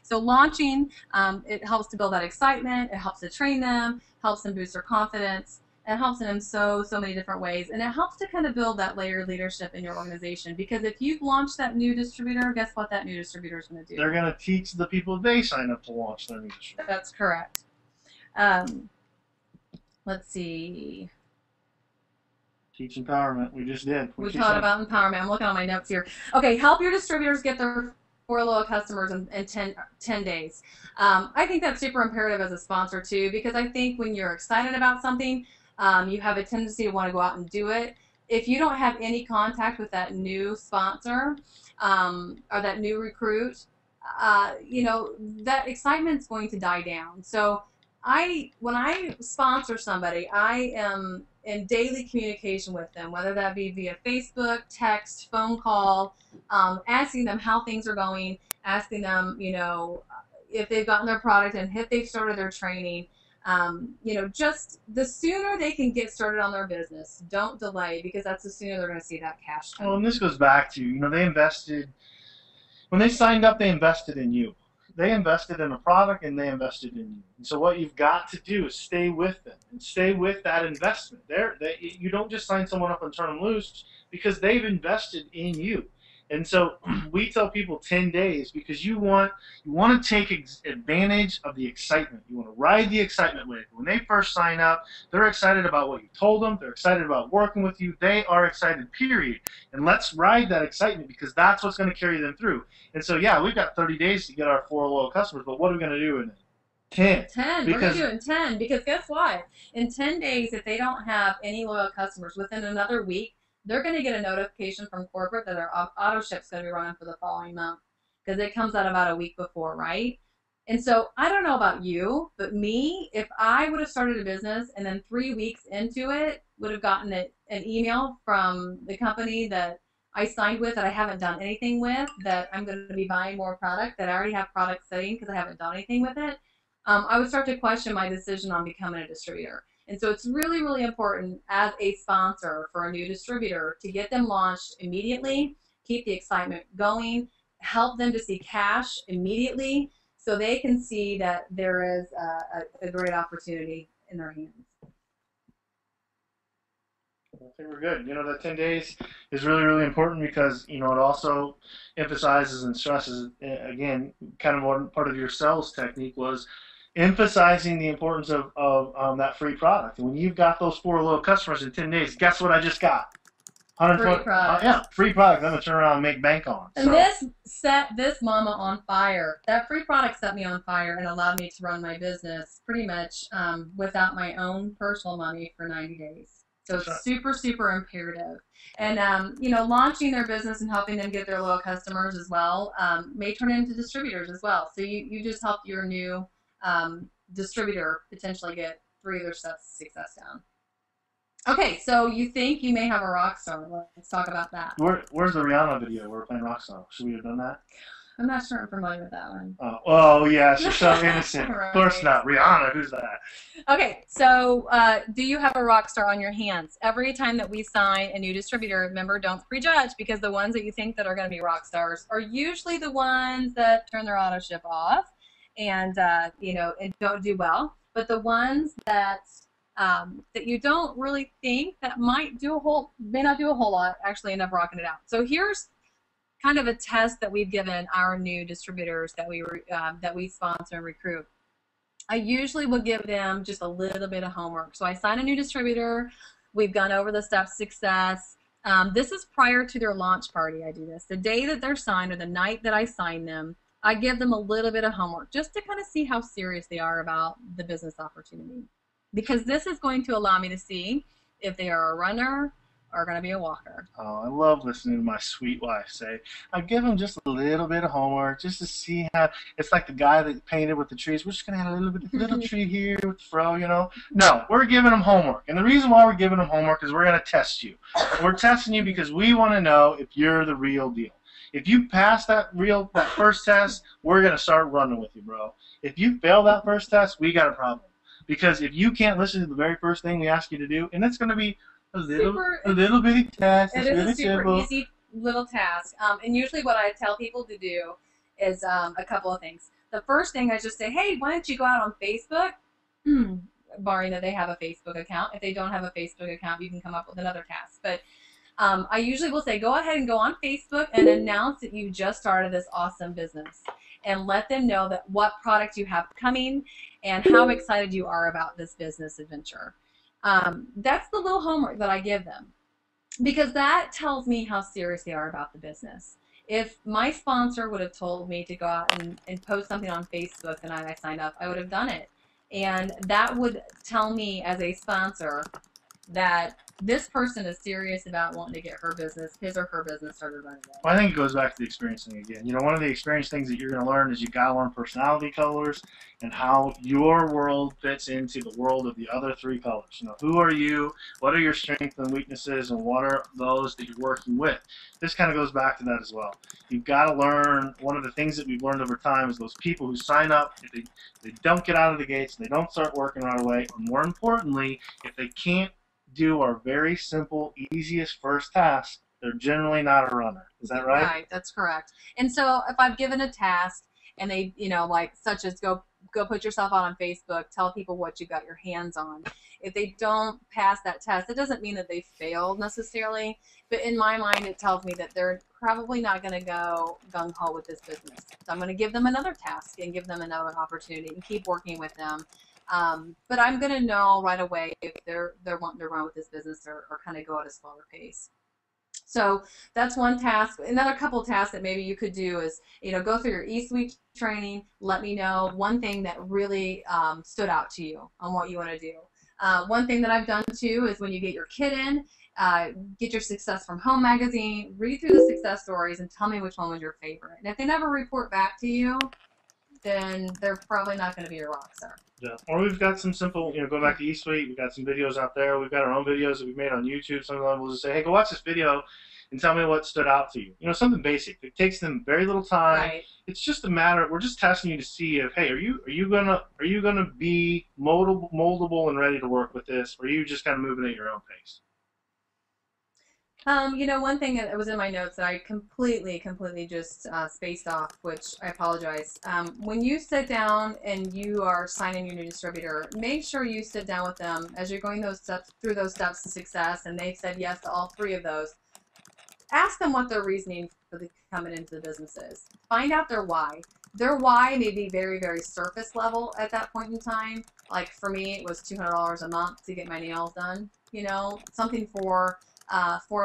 So launching, it helps to build that excitement, it helps to train them, helps them boost their confidence, it helps them in so many different ways, and it helps to kind of build that layered leadership in your organization, because if you've launched that new distributor, guess what that new distributor is going to do? They're going to teach the people they sign up to launch their new distributor. That's correct. let's see. Teach empowerment. We just did. We talked about empowerment. I'm looking at my notes here. Okay, help your distributors get their 4 loyal customers in 10 days. I think that's super imperative as a sponsor too, because I think when you're excited about something, you have a tendency to want to go out and do it. If you don't have any contact with that new sponsor or that new recruit, that excitement's going to die down. So when I sponsor somebody, I am in daily communication with them, whether that be via Facebook, text, phone call, asking them how things are going, asking them, if they've gotten their product and if they've started their training. Just the sooner they can get started on their business, don't delay, because that's the sooner they're going to see that cash come. Well, and this goes back to, they invested, when they signed up, they invested in you. They invested in a product and they invested in you. And so what you've got to do is stay with them and stay with that investment. You don't just sign someone up and turn them loose, because they've invested in you. And so we tell people 10 days, because you want to take advantage of the excitement. You want to ride the excitement wave. When they first sign up, they're excited about what you told them. They're excited about working with you. They are excited, period. And let's ride that excitement, because that's what's going to carry them through. And so, yeah, we've got 30 days to get our 4 loyal customers, but what are we going to do in it? 10. 10. We're going to do it in 10, because guess what? In 10 days, if they don't have any loyal customers, within another week, they're going to get a notification from corporate that their auto ship's going to be running for the following month, because it comes out about a week before, right? And so I don't know about you, but me, if I would have started a business and then 3 weeks into it would have gotten an email from the company that I signed with that I haven't done anything with, that I'm going to be buying more product, that I already have product sitting because I haven't done anything with it, I would start to question my decision on becoming a distributor. And so it's really, really important as a sponsor for a new distributor to get them launched immediately, keep the excitement going, help them to see cash immediately so they can see that there is a great opportunity in their hands. I think we're good. That 10 days is really, really important, because, it also emphasizes and stresses, again, kind of one part of your sales technique was emphasizing the importance of that free product. And when you've got those 4 loyal customers in 10 days, guess what I just got? Free product. Yeah, free product. I'm going to turn around and make bank on. And this set this mama on fire. That free product set me on fire and allowed me to run my business pretty much without my own personal money for 90 days. So it's super, super imperative. And, launching their business and helping them get their loyal customers as well may turn into distributors as well. So you just helped your new distributor potentially get 3 of their success down. Okay, so you think you may have a rock star. Let's talk about that. Where's the Rihanna video where we're playing Rockstar? Should we have done that? I'm not sure I'm familiar with that one. Oh yeah, she's so innocent. Right. Of course not. Rihanna, who's that? Okay, so do you have a rock star on your hands? Every time that we sign a new distributor, remember, don't prejudge, because the ones that you think that are going to be rock stars are usually the ones that turn their auto ship off and and don't do well. But the ones that you don't really think that may not do a whole lot actually end up rocking it out. So here's kind of a test that we've given our new distributors that we sponsor and recruit. I usually will give them just a little bit of homework. So I sign a new distributor. We've gone over the steps to success. This is prior to their launch party. I do this. The day that they're signed or the night that I sign them, I give them a little bit of homework just to kind of see how serious they are about the business opportunity. Because this is going to allow me to see if they are a runner or going to be a walker. Oh, I love listening to my sweet wife say, I give them just a little bit of homework just to see how, it's like the guy that painted with the trees. We're just going to have a little tree here with the fro, No, we're giving them homework. And the reason why we're giving them homework is we're going to test you. We're testing you because we want to know if you're the real deal. If you pass that first test, we're going to start running with you, bro. If you fail that first test, we got a problem. Because if you can't listen to the very first thing we ask you to do, and it's going to be a little bitty task. It is a super easy little task. And usually what I tell people to do is a couple of things. The first thing I just say, hey, why don't you go out on Facebook, barring that they have a Facebook account. If they don't have a Facebook account, you can come up with another task. But I usually will say, go ahead and go on Facebook and announce that you just started this awesome business. And let them know what product you have coming and how excited you are about this business adventure. That's the little homework that I give them, because that tells me how serious they are about the business. If my sponsor would have told me to go out and post something on Facebook the night I signed up, I would have done it. And that would tell me as a sponsor that this person is serious about wanting to get her business, his or her business, started right away. Well, I think it goes back to the experience thing again. You know, one of the experience things that you're going to learn is you got to learn personality colors and how your world fits into the world of the other three colors. You know, who are you? What are your strengths and weaknesses, and what are those that you're working with? This kind of goes back to that as well. You've got to learn. One of the things that we've learned over time is those people who sign up, if they don't get out of the gates, they don't start working right away, or more importantly, if they can't do our very simple, easiest first task, they're generally not a runner. Is that right? Right, that's correct. And so if I've given a task and they, like such as go put yourself out on Facebook, tell people what you got your hands on. If they don't pass that test, it doesn't mean that they failed necessarily, but in my mind it tells me that they're probably not going to go gung-ho with this business. So I'm going to give them another task and give them another opportunity and keep working with them. But I'm going to know right away if they're wanting to run with this business or kind of go at a slower pace. So that's one task. Another couple of tasks that maybe you could do is, go through your E-Suite training. Let me know one thing that really stood out to you on what you want to do. One thing that I've done too is when you get your kit in, get your Success from Home magazine, read through the success stories, and tell me which one was your favorite. And if they never report back to you, then they're probably not going to be your rock star. Yeah. Or we've got some simple, go back to eSuite. We've got some videos out there. We've got our own videos that we've made on YouTube. Some of them will just say, hey, go watch this video and tell me what stood out to you. Something basic. It takes them very little time. Right. It's just a matter. We're just testing you to see if, hey, are you gonna be moldable and ready to work with this, or are you just kind of moving at your own pace? One thing that was in my notes that I completely just spaced off, which I apologize. When you sit down and you are signing your new distributor, make sure you sit down with them as you're going through those steps to success, and they've said yes to all three of those. Ask them what their reasoning for coming into the business is. Find out their why. Their why may be very, very surface level at that point in time. Like for me, it was $200 a month to get my nails done. Something for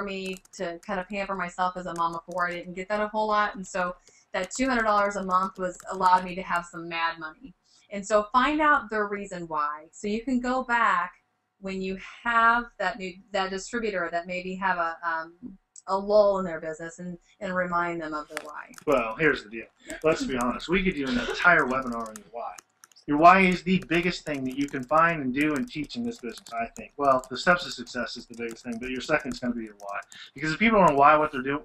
me to kind of pamper myself as a mom of four. I didn't get that a whole lot, and so that $200 a month allowed me to have some mad money. And so find out their reason why, so you can go back when you have that distributor that maybe have a lull in their business and remind them of their why. Well, here's the deal. Let's be honest. We could do an entire webinar on your why. Your why is the biggest thing that you can find and do and teach in this business, I think. Well, the steps to success is the biggest thing, but your second is going to be your why. Because if people don't know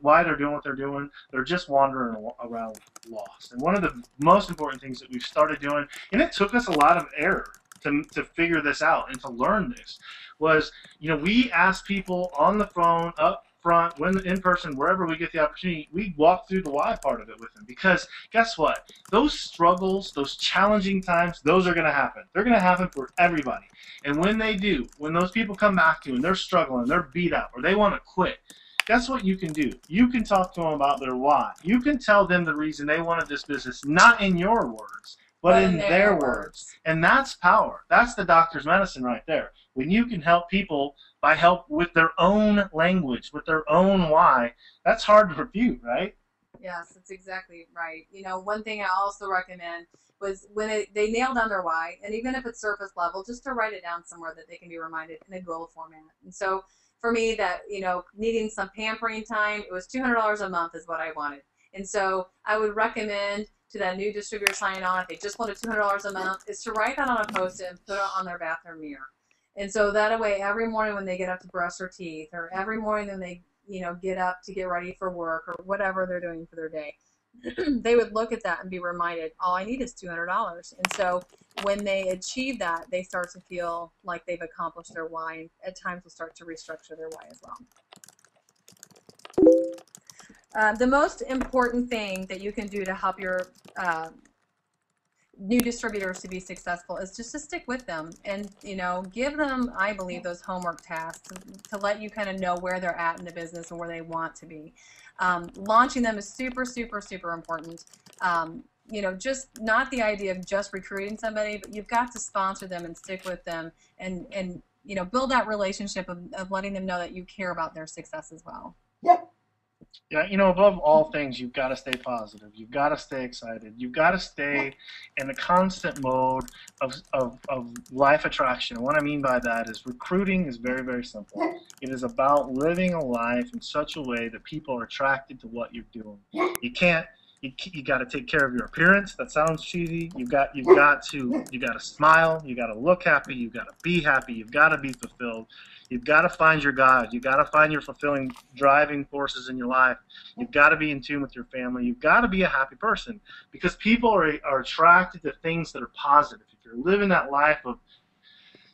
why they're doing what they're doing, they're just wandering around lost. And one of the most important things that we've started doing, and it took us a lot of error to figure this out and to learn this, was, we asked people on the phone, up front, when in person, wherever we get the opportunity, we walk through the why part of it with them. Because guess what? Those struggles, those challenging times, those are going to happen. They're going to happen for everybody. And when they do, when those people come back to you and they're struggling, they're beat up, or they want to quit, guess what you can do? You can talk to them about their why. You can tell them the reason they wanted this business, not in your words, but in their words. And that's power. That's the doctor's medicine right there. When you can help people by help with their own language, with their own why, that's hard to refute, right? Yes, that's exactly right. One thing I also recommend was when they nail down their why, and even if it's surface level, just to write it down somewhere that they can be reminded in a goal format. And so for me, that, needing some pampering time, it was $200 a month is what I wanted. And so I would recommend to that new distributor signing on, if they just wanted $200 a month, is to write that on a post-it and put it on their bathroom mirror. And so that way, every morning when they get up to brush their teeth, or every morning when they, get up to get ready for work, or whatever they're doing for their day, they would look at that and be reminded, all I need is $200. And so when they achieve that, they start to feel like they've accomplished their why, and at times will start to restructure their why as well. The most important thing that you can do to help your new distributors to be successful is just to stick with them and give them, I believe, those homework tasks to let you kind of know where they're at in the business and where they want to be. Launching them is super, super, super important. Just not the idea of just recruiting somebody, but you've got to sponsor them and stick with them and build that relationship of letting them know that you care about their success as well. Yeah, above all things, you've got to stay positive. You've got to stay excited. You've got to stay in the constant mode of life attraction. And what I mean by that is recruiting is very, very simple. It is about living a life in such a way that people are attracted to what you're doing. You got to take care of your appearance. That sounds cheesy. You've got to smile. You got to look happy. You got to be happy. You've got to be fulfilled. You've got to find your God. You've got to find your fulfilling driving forces in your life. You've got to be in tune with your family. You've got to be a happy person, because people are attracted to things that are positive. If you're living that life of,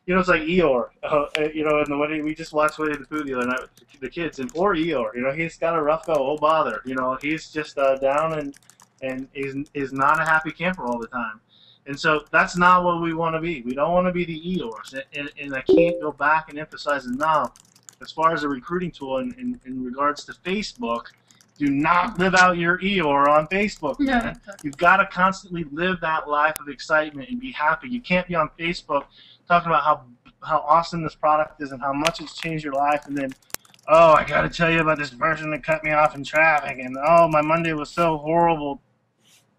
it's like Eeyore, and the way we just watched Winnie the Pooh the other night with the kids, and poor Eeyore, he's got a rough go, oh bother, he's just down and is not a happy camper all the time. And so that's not what we want to be. We don't want to be the Eeyores. And I can't go back and emphasize enough, as far as a recruiting tool in regards to Facebook, do not live out your Eeyore on Facebook, man. You've got to constantly live that life of excitement and be happy. You can't be on Facebook talking about how awesome this product is and how much it's changed your life, and then, oh, I got to tell you about this person that cut me off in traffic, and oh, my Monday was so horrible.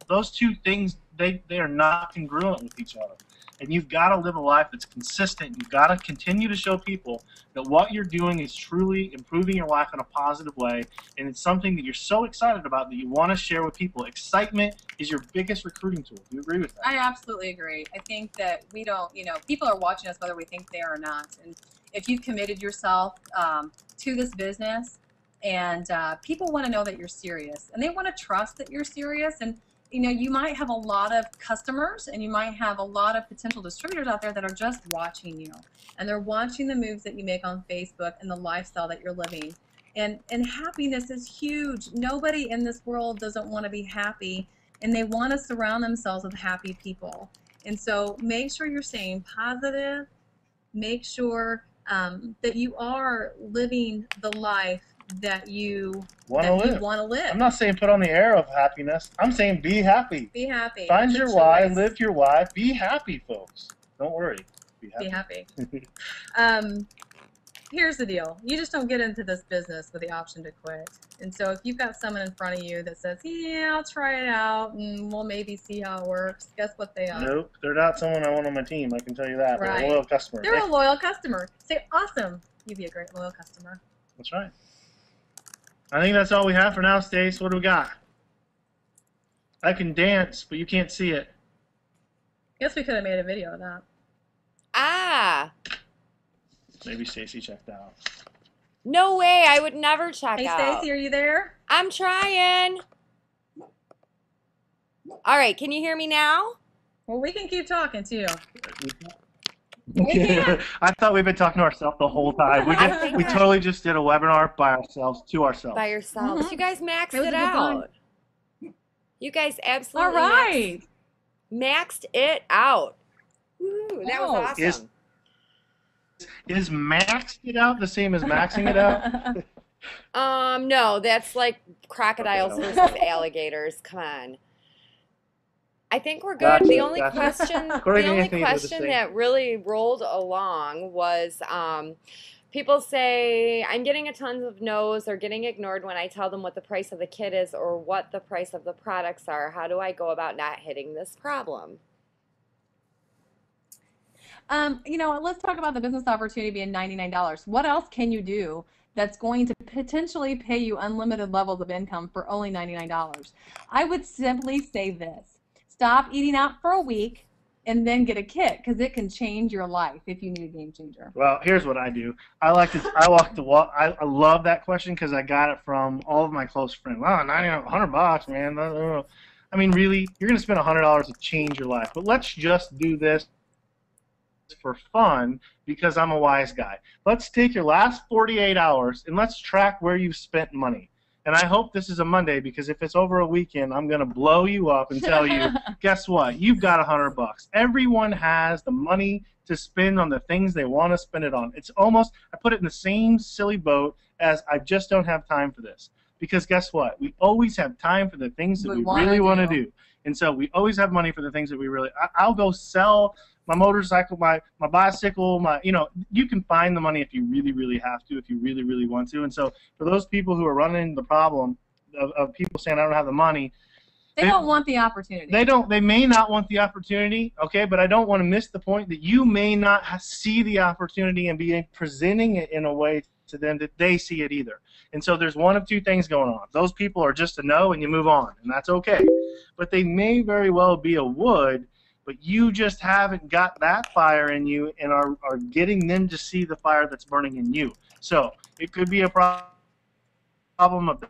Those two things, they are not congruent with each other. And you've got to live a life that's consistent. You've got to continue to show people that what you're doing is truly improving your life in a positive way, and it's something that you're so excited about that you want to share with people. Excitement is your biggest recruiting tool. Do you agree with that? I absolutely agree. I think that we don't, people are watching us whether we think they are or not. And if you've committed yourself to this business, and people want to know that you're serious, and they want to trust that you're serious, and you might have a lot of customers and you might have a lot of potential distributors out there that are just watching you, and they're watching the moves that you make on Facebook and the lifestyle that you're living. And happiness is huge. Nobody in this world doesn't want to be happy, and they want to surround themselves with happy people. And so make sure you're staying positive. Make sure that you are living the life that you want to live. I'm not saying put on the air of happiness. I'm saying be happy. Be happy. Find your why, live your why, be happy, folks. Don't worry. Be happy. Be happy. Here's the deal. You just don't get into this business with the option to quit. And so if you've got someone in front of you that says, yeah, I'll try it out and we'll maybe see how it works, guess what they are? Nope. They're not someone I want on my team. I can tell you that. Right. They're a loyal customer. They're a loyal customer. Say, awesome. You'd be a great loyal customer. That's right. I think that's all we have for now, Stace. What do we got? I can dance, but you can't see it. Guess we could have made a video of that. Ah. Maybe Stacy checked out. No way. I would never check out. Hey, Stacy, are you there? I'm trying. All right. Can you hear me now? Well, we can keep talking, too. I thought we've been talking to ourselves the whole time. We totally just did a webinar by ourselves, to ourselves. By yourselves. You guys maxed it out. You guys absolutely all right. maxed it out. Woo, that was awesome. Is maxed it out the same as maxing it out? No, that's like crocodiles versus alligators. Come on. I think we're good. Gotcha, the only gotcha. question that really rolled along was people say, I'm getting a ton of no's or getting ignored when I tell them what the price of the kit is or what the price of the products are. How do I go about not hitting this problem? Let's talk about the business opportunity being $99. What else can you do that's going to potentially pay you unlimited levels of income for only $99? I would simply say this. Stop eating out for a week and then get a kit, because it can change your life if you need a game changer. Well, here's what I do. I love that question because I got it from all of my close friends. Wow, $100, man. I mean, really, you're going to spend $100 to change your life. But let's just do this for fun because I'm a wise guy. Let's take your last 48 hours and let's track where you've spent money. And I hope this is a Monday, because if it's over a weekend, I'm going to blow you up and tell you, guess what? You've got $100. Everyone has the money to spend on the things they want to spend it on. It's almost, I put it in the same silly boat as I just don't have time for this. Because guess what? We always have time for the things that we really want to do. And so we always have money for the things that we really, I'll go sell my motorcycle, my bicycle, you can find the money if you really, really have to, if you really, really want to. And so for those people who are running the problem of people saying, I don't have the money, they don't want the opportunity. They may not want the opportunity, okay, but I don't want to miss the point that you may not see the opportunity and be presenting it in a way to them that they see it either. And so there's one of two things going on. Those people are just a no and you move on, and that's okay. But they may very well be a would, but you just haven't got that fire in you and are getting them to see the fire that's burning in you. So it could be a problem of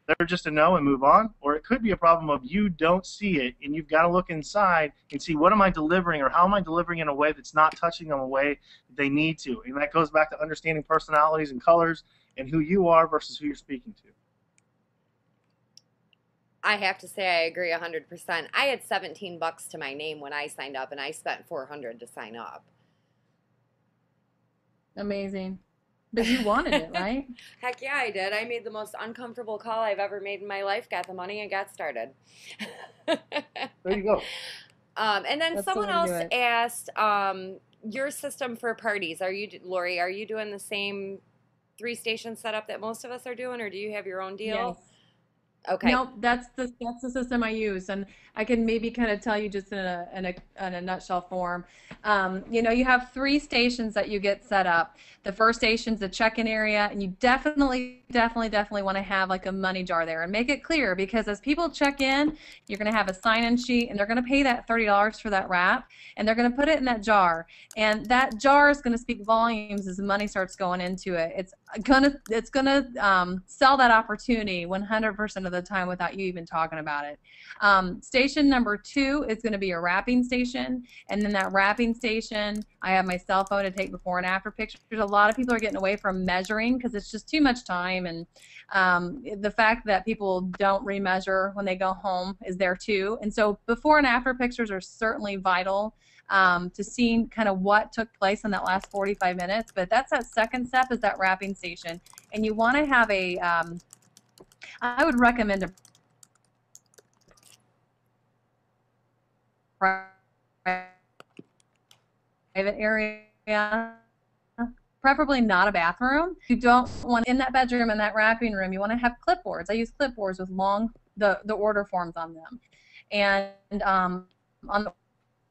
they're just a no and move on, or it could be a problem of you don't see it and you've got to look inside and see what am I delivering or how am I delivering in a way that's not touching them a way that they need to. And that goes back to understanding personalities and colors and who you are versus who you're speaking to. I have to say I agree 100%. I had $17 to my name when I signed up, and I spent $400 to sign up. Amazing. But you wanted it, right? Heck yeah, I did. I made the most uncomfortable call I've ever made in my life, got the money, and got started. There you go. And then that's someone else asked, your system for parties. Lori, are you doing the same 3-station setup that most of us are doing, or do you have your own deal? Yes. Okay. No, that's the system I use, and I can maybe kind of tell you just in a nutshell form. You have 3 stations that you get set up. The first station's the check-in area, and you definitely want to have like a money jar there and make it clear, because as people check in, you're going to have a sign-in sheet, and they're going to pay that $30 for that wrap, and they're going to put it in that jar, and that jar is going to speak volumes as the money starts going into it. It's gonna sell that opportunity 100% of the time without you even talking about it. Station number 2 is going to be a wrapping station, and then that wrapping station, I have my cell phone to take before and after pictures. A lot of people are getting away from measuring because it's just too much time, and the fact that people don't remeasure when they go home is there too. And so before and after pictures are certainly vital to seeing kind of what took place in that last 45 minutes. But that's that second step, is that wrapping station. And you want to have a, I would recommend a private area, preferably not a bathroom. You don't want in that bedroom, in that wrapping room, you want to have clipboards. I use clipboards with the order forms on them. And on the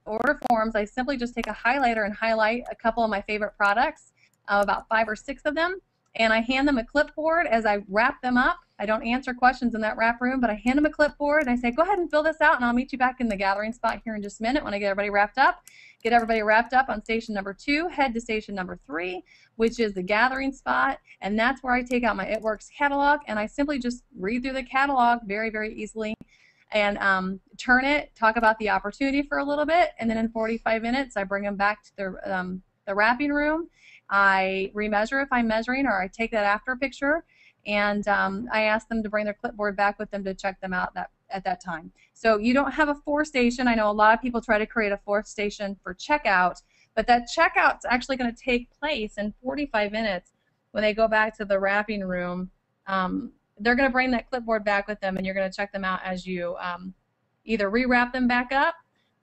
order forms, I simply just take a highlighter and highlight a couple of my favorite products, about 5 or 6 of them, and I hand them a clipboard as I wrap them up. I don't answer questions in that wrap room, but I hand them a clipboard and I say, go ahead and fill this out, and I'll meet you back in the gathering spot here in just a minute when I get everybody wrapped up. Get everybody wrapped up on station number 2, head to station number 3, which is the gathering spot, and that's where I take out my It Works catalog, and I simply just read through the catalog very, very easily, and turn it, talk about the opportunity for a little bit, and then in 45 minutes I bring them back to the wrapping room. I remeasure if I'm measuring, or I take that after picture, and I ask them to bring their clipboard back with them to check them out at that time. So you don't have a 4th station. I know a lot of people try to create a 4th station for checkout, but that checkout's actually going to take place in 45 minutes when they go back to the wrapping room. They're going to bring that clipboard back with them, and you're going to check them out as you either rewrap them back up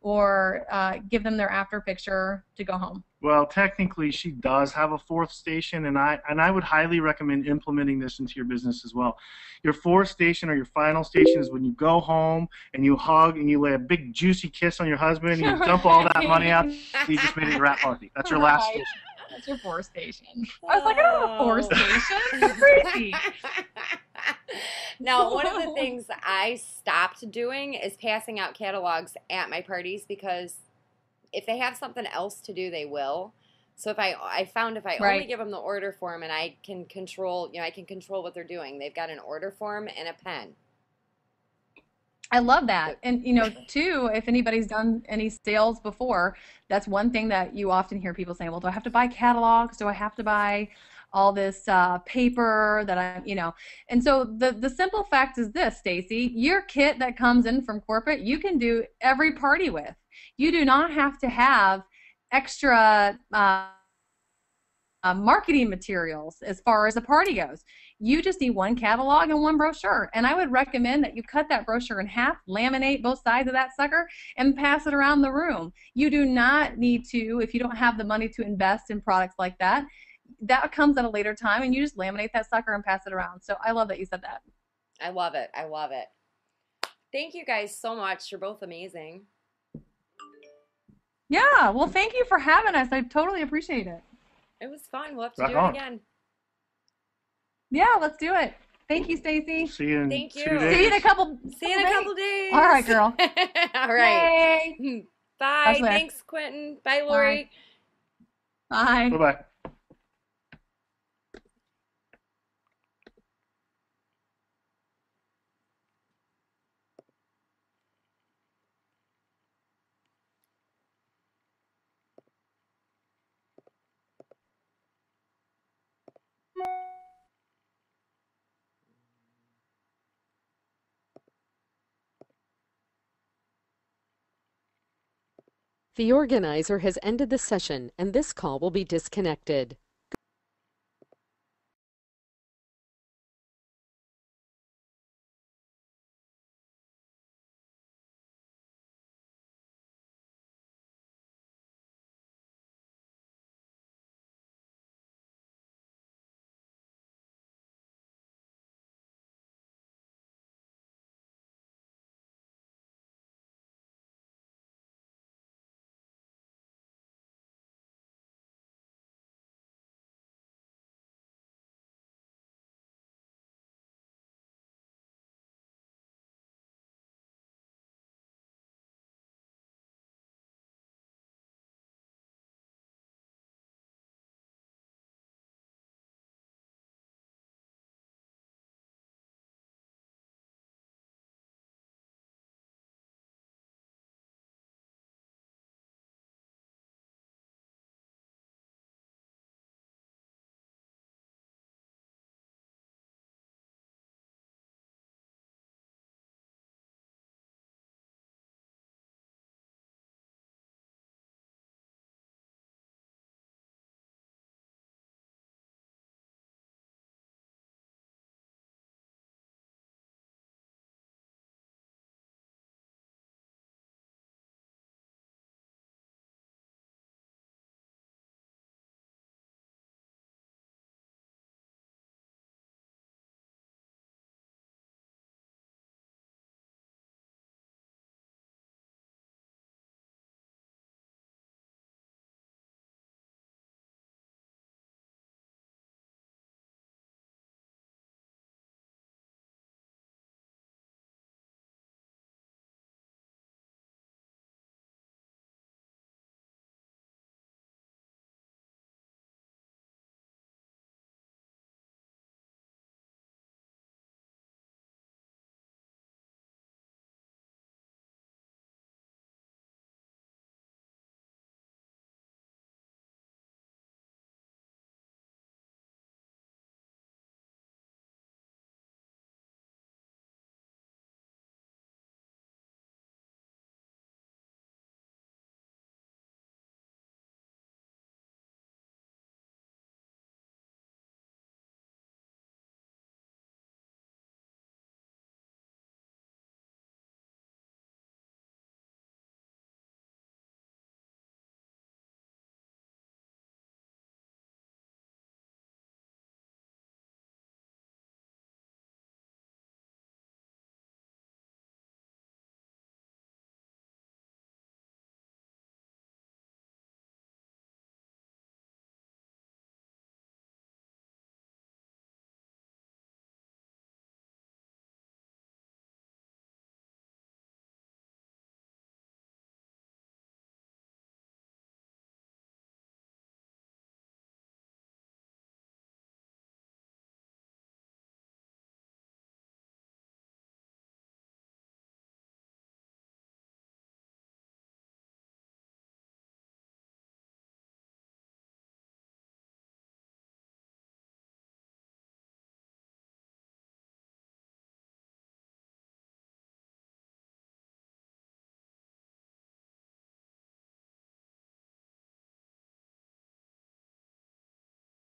or give them their after picture to go home. Well, technically, she does have a 4th station, and I would highly recommend implementing this into your business as well. Your 4th station or your final station is when you go home and you hug and you lay a big juicy kiss on your husband and you dump all that money out. You just made it a wrap party. That's your last station. That's your 4th station. I was like, I don't have a 4th station. You're crazy. Now, one of the things I stopped doing is passing out catalogs at my parties, because if they have something else to do, they will. So if I found if I only give them the order form and I can control, I can control what they're doing. They've got an order form and a pen. I love that. And, too, if anybody's done any sales before, that's one thing that you often hear people saying, well, do I have to buy catalogs? Do I have to buy all this paper that and so the simple fact is this, Stacy, your kit that comes in from corporate, you can do every party with. You do not have to have extra marketing materials as far as a party goes. You just need one catalog and one brochure. And I would recommend that you cut that brochure in half, laminate both sides of that sucker, and pass it around the room. You do not need to, if you don't have the money to invest in products like that, that comes at a later time, and you just laminate that sucker and pass it around. So I love that you said that. I love it. I love it. Thank you guys so much. You're both amazing. Yeah, well, thank you for having us. I totally appreciate it. It was fun. We'll have to do it again. Yeah, let's do it. Thank you, Stacy. See you in Thank you. 2 days. See you in a couple days. All right, girl. All right. Yay. Bye. Thanks, Quentin. Bye, Lori. Bye. Bye-bye. The organizer has ended the session, and this call will be disconnected.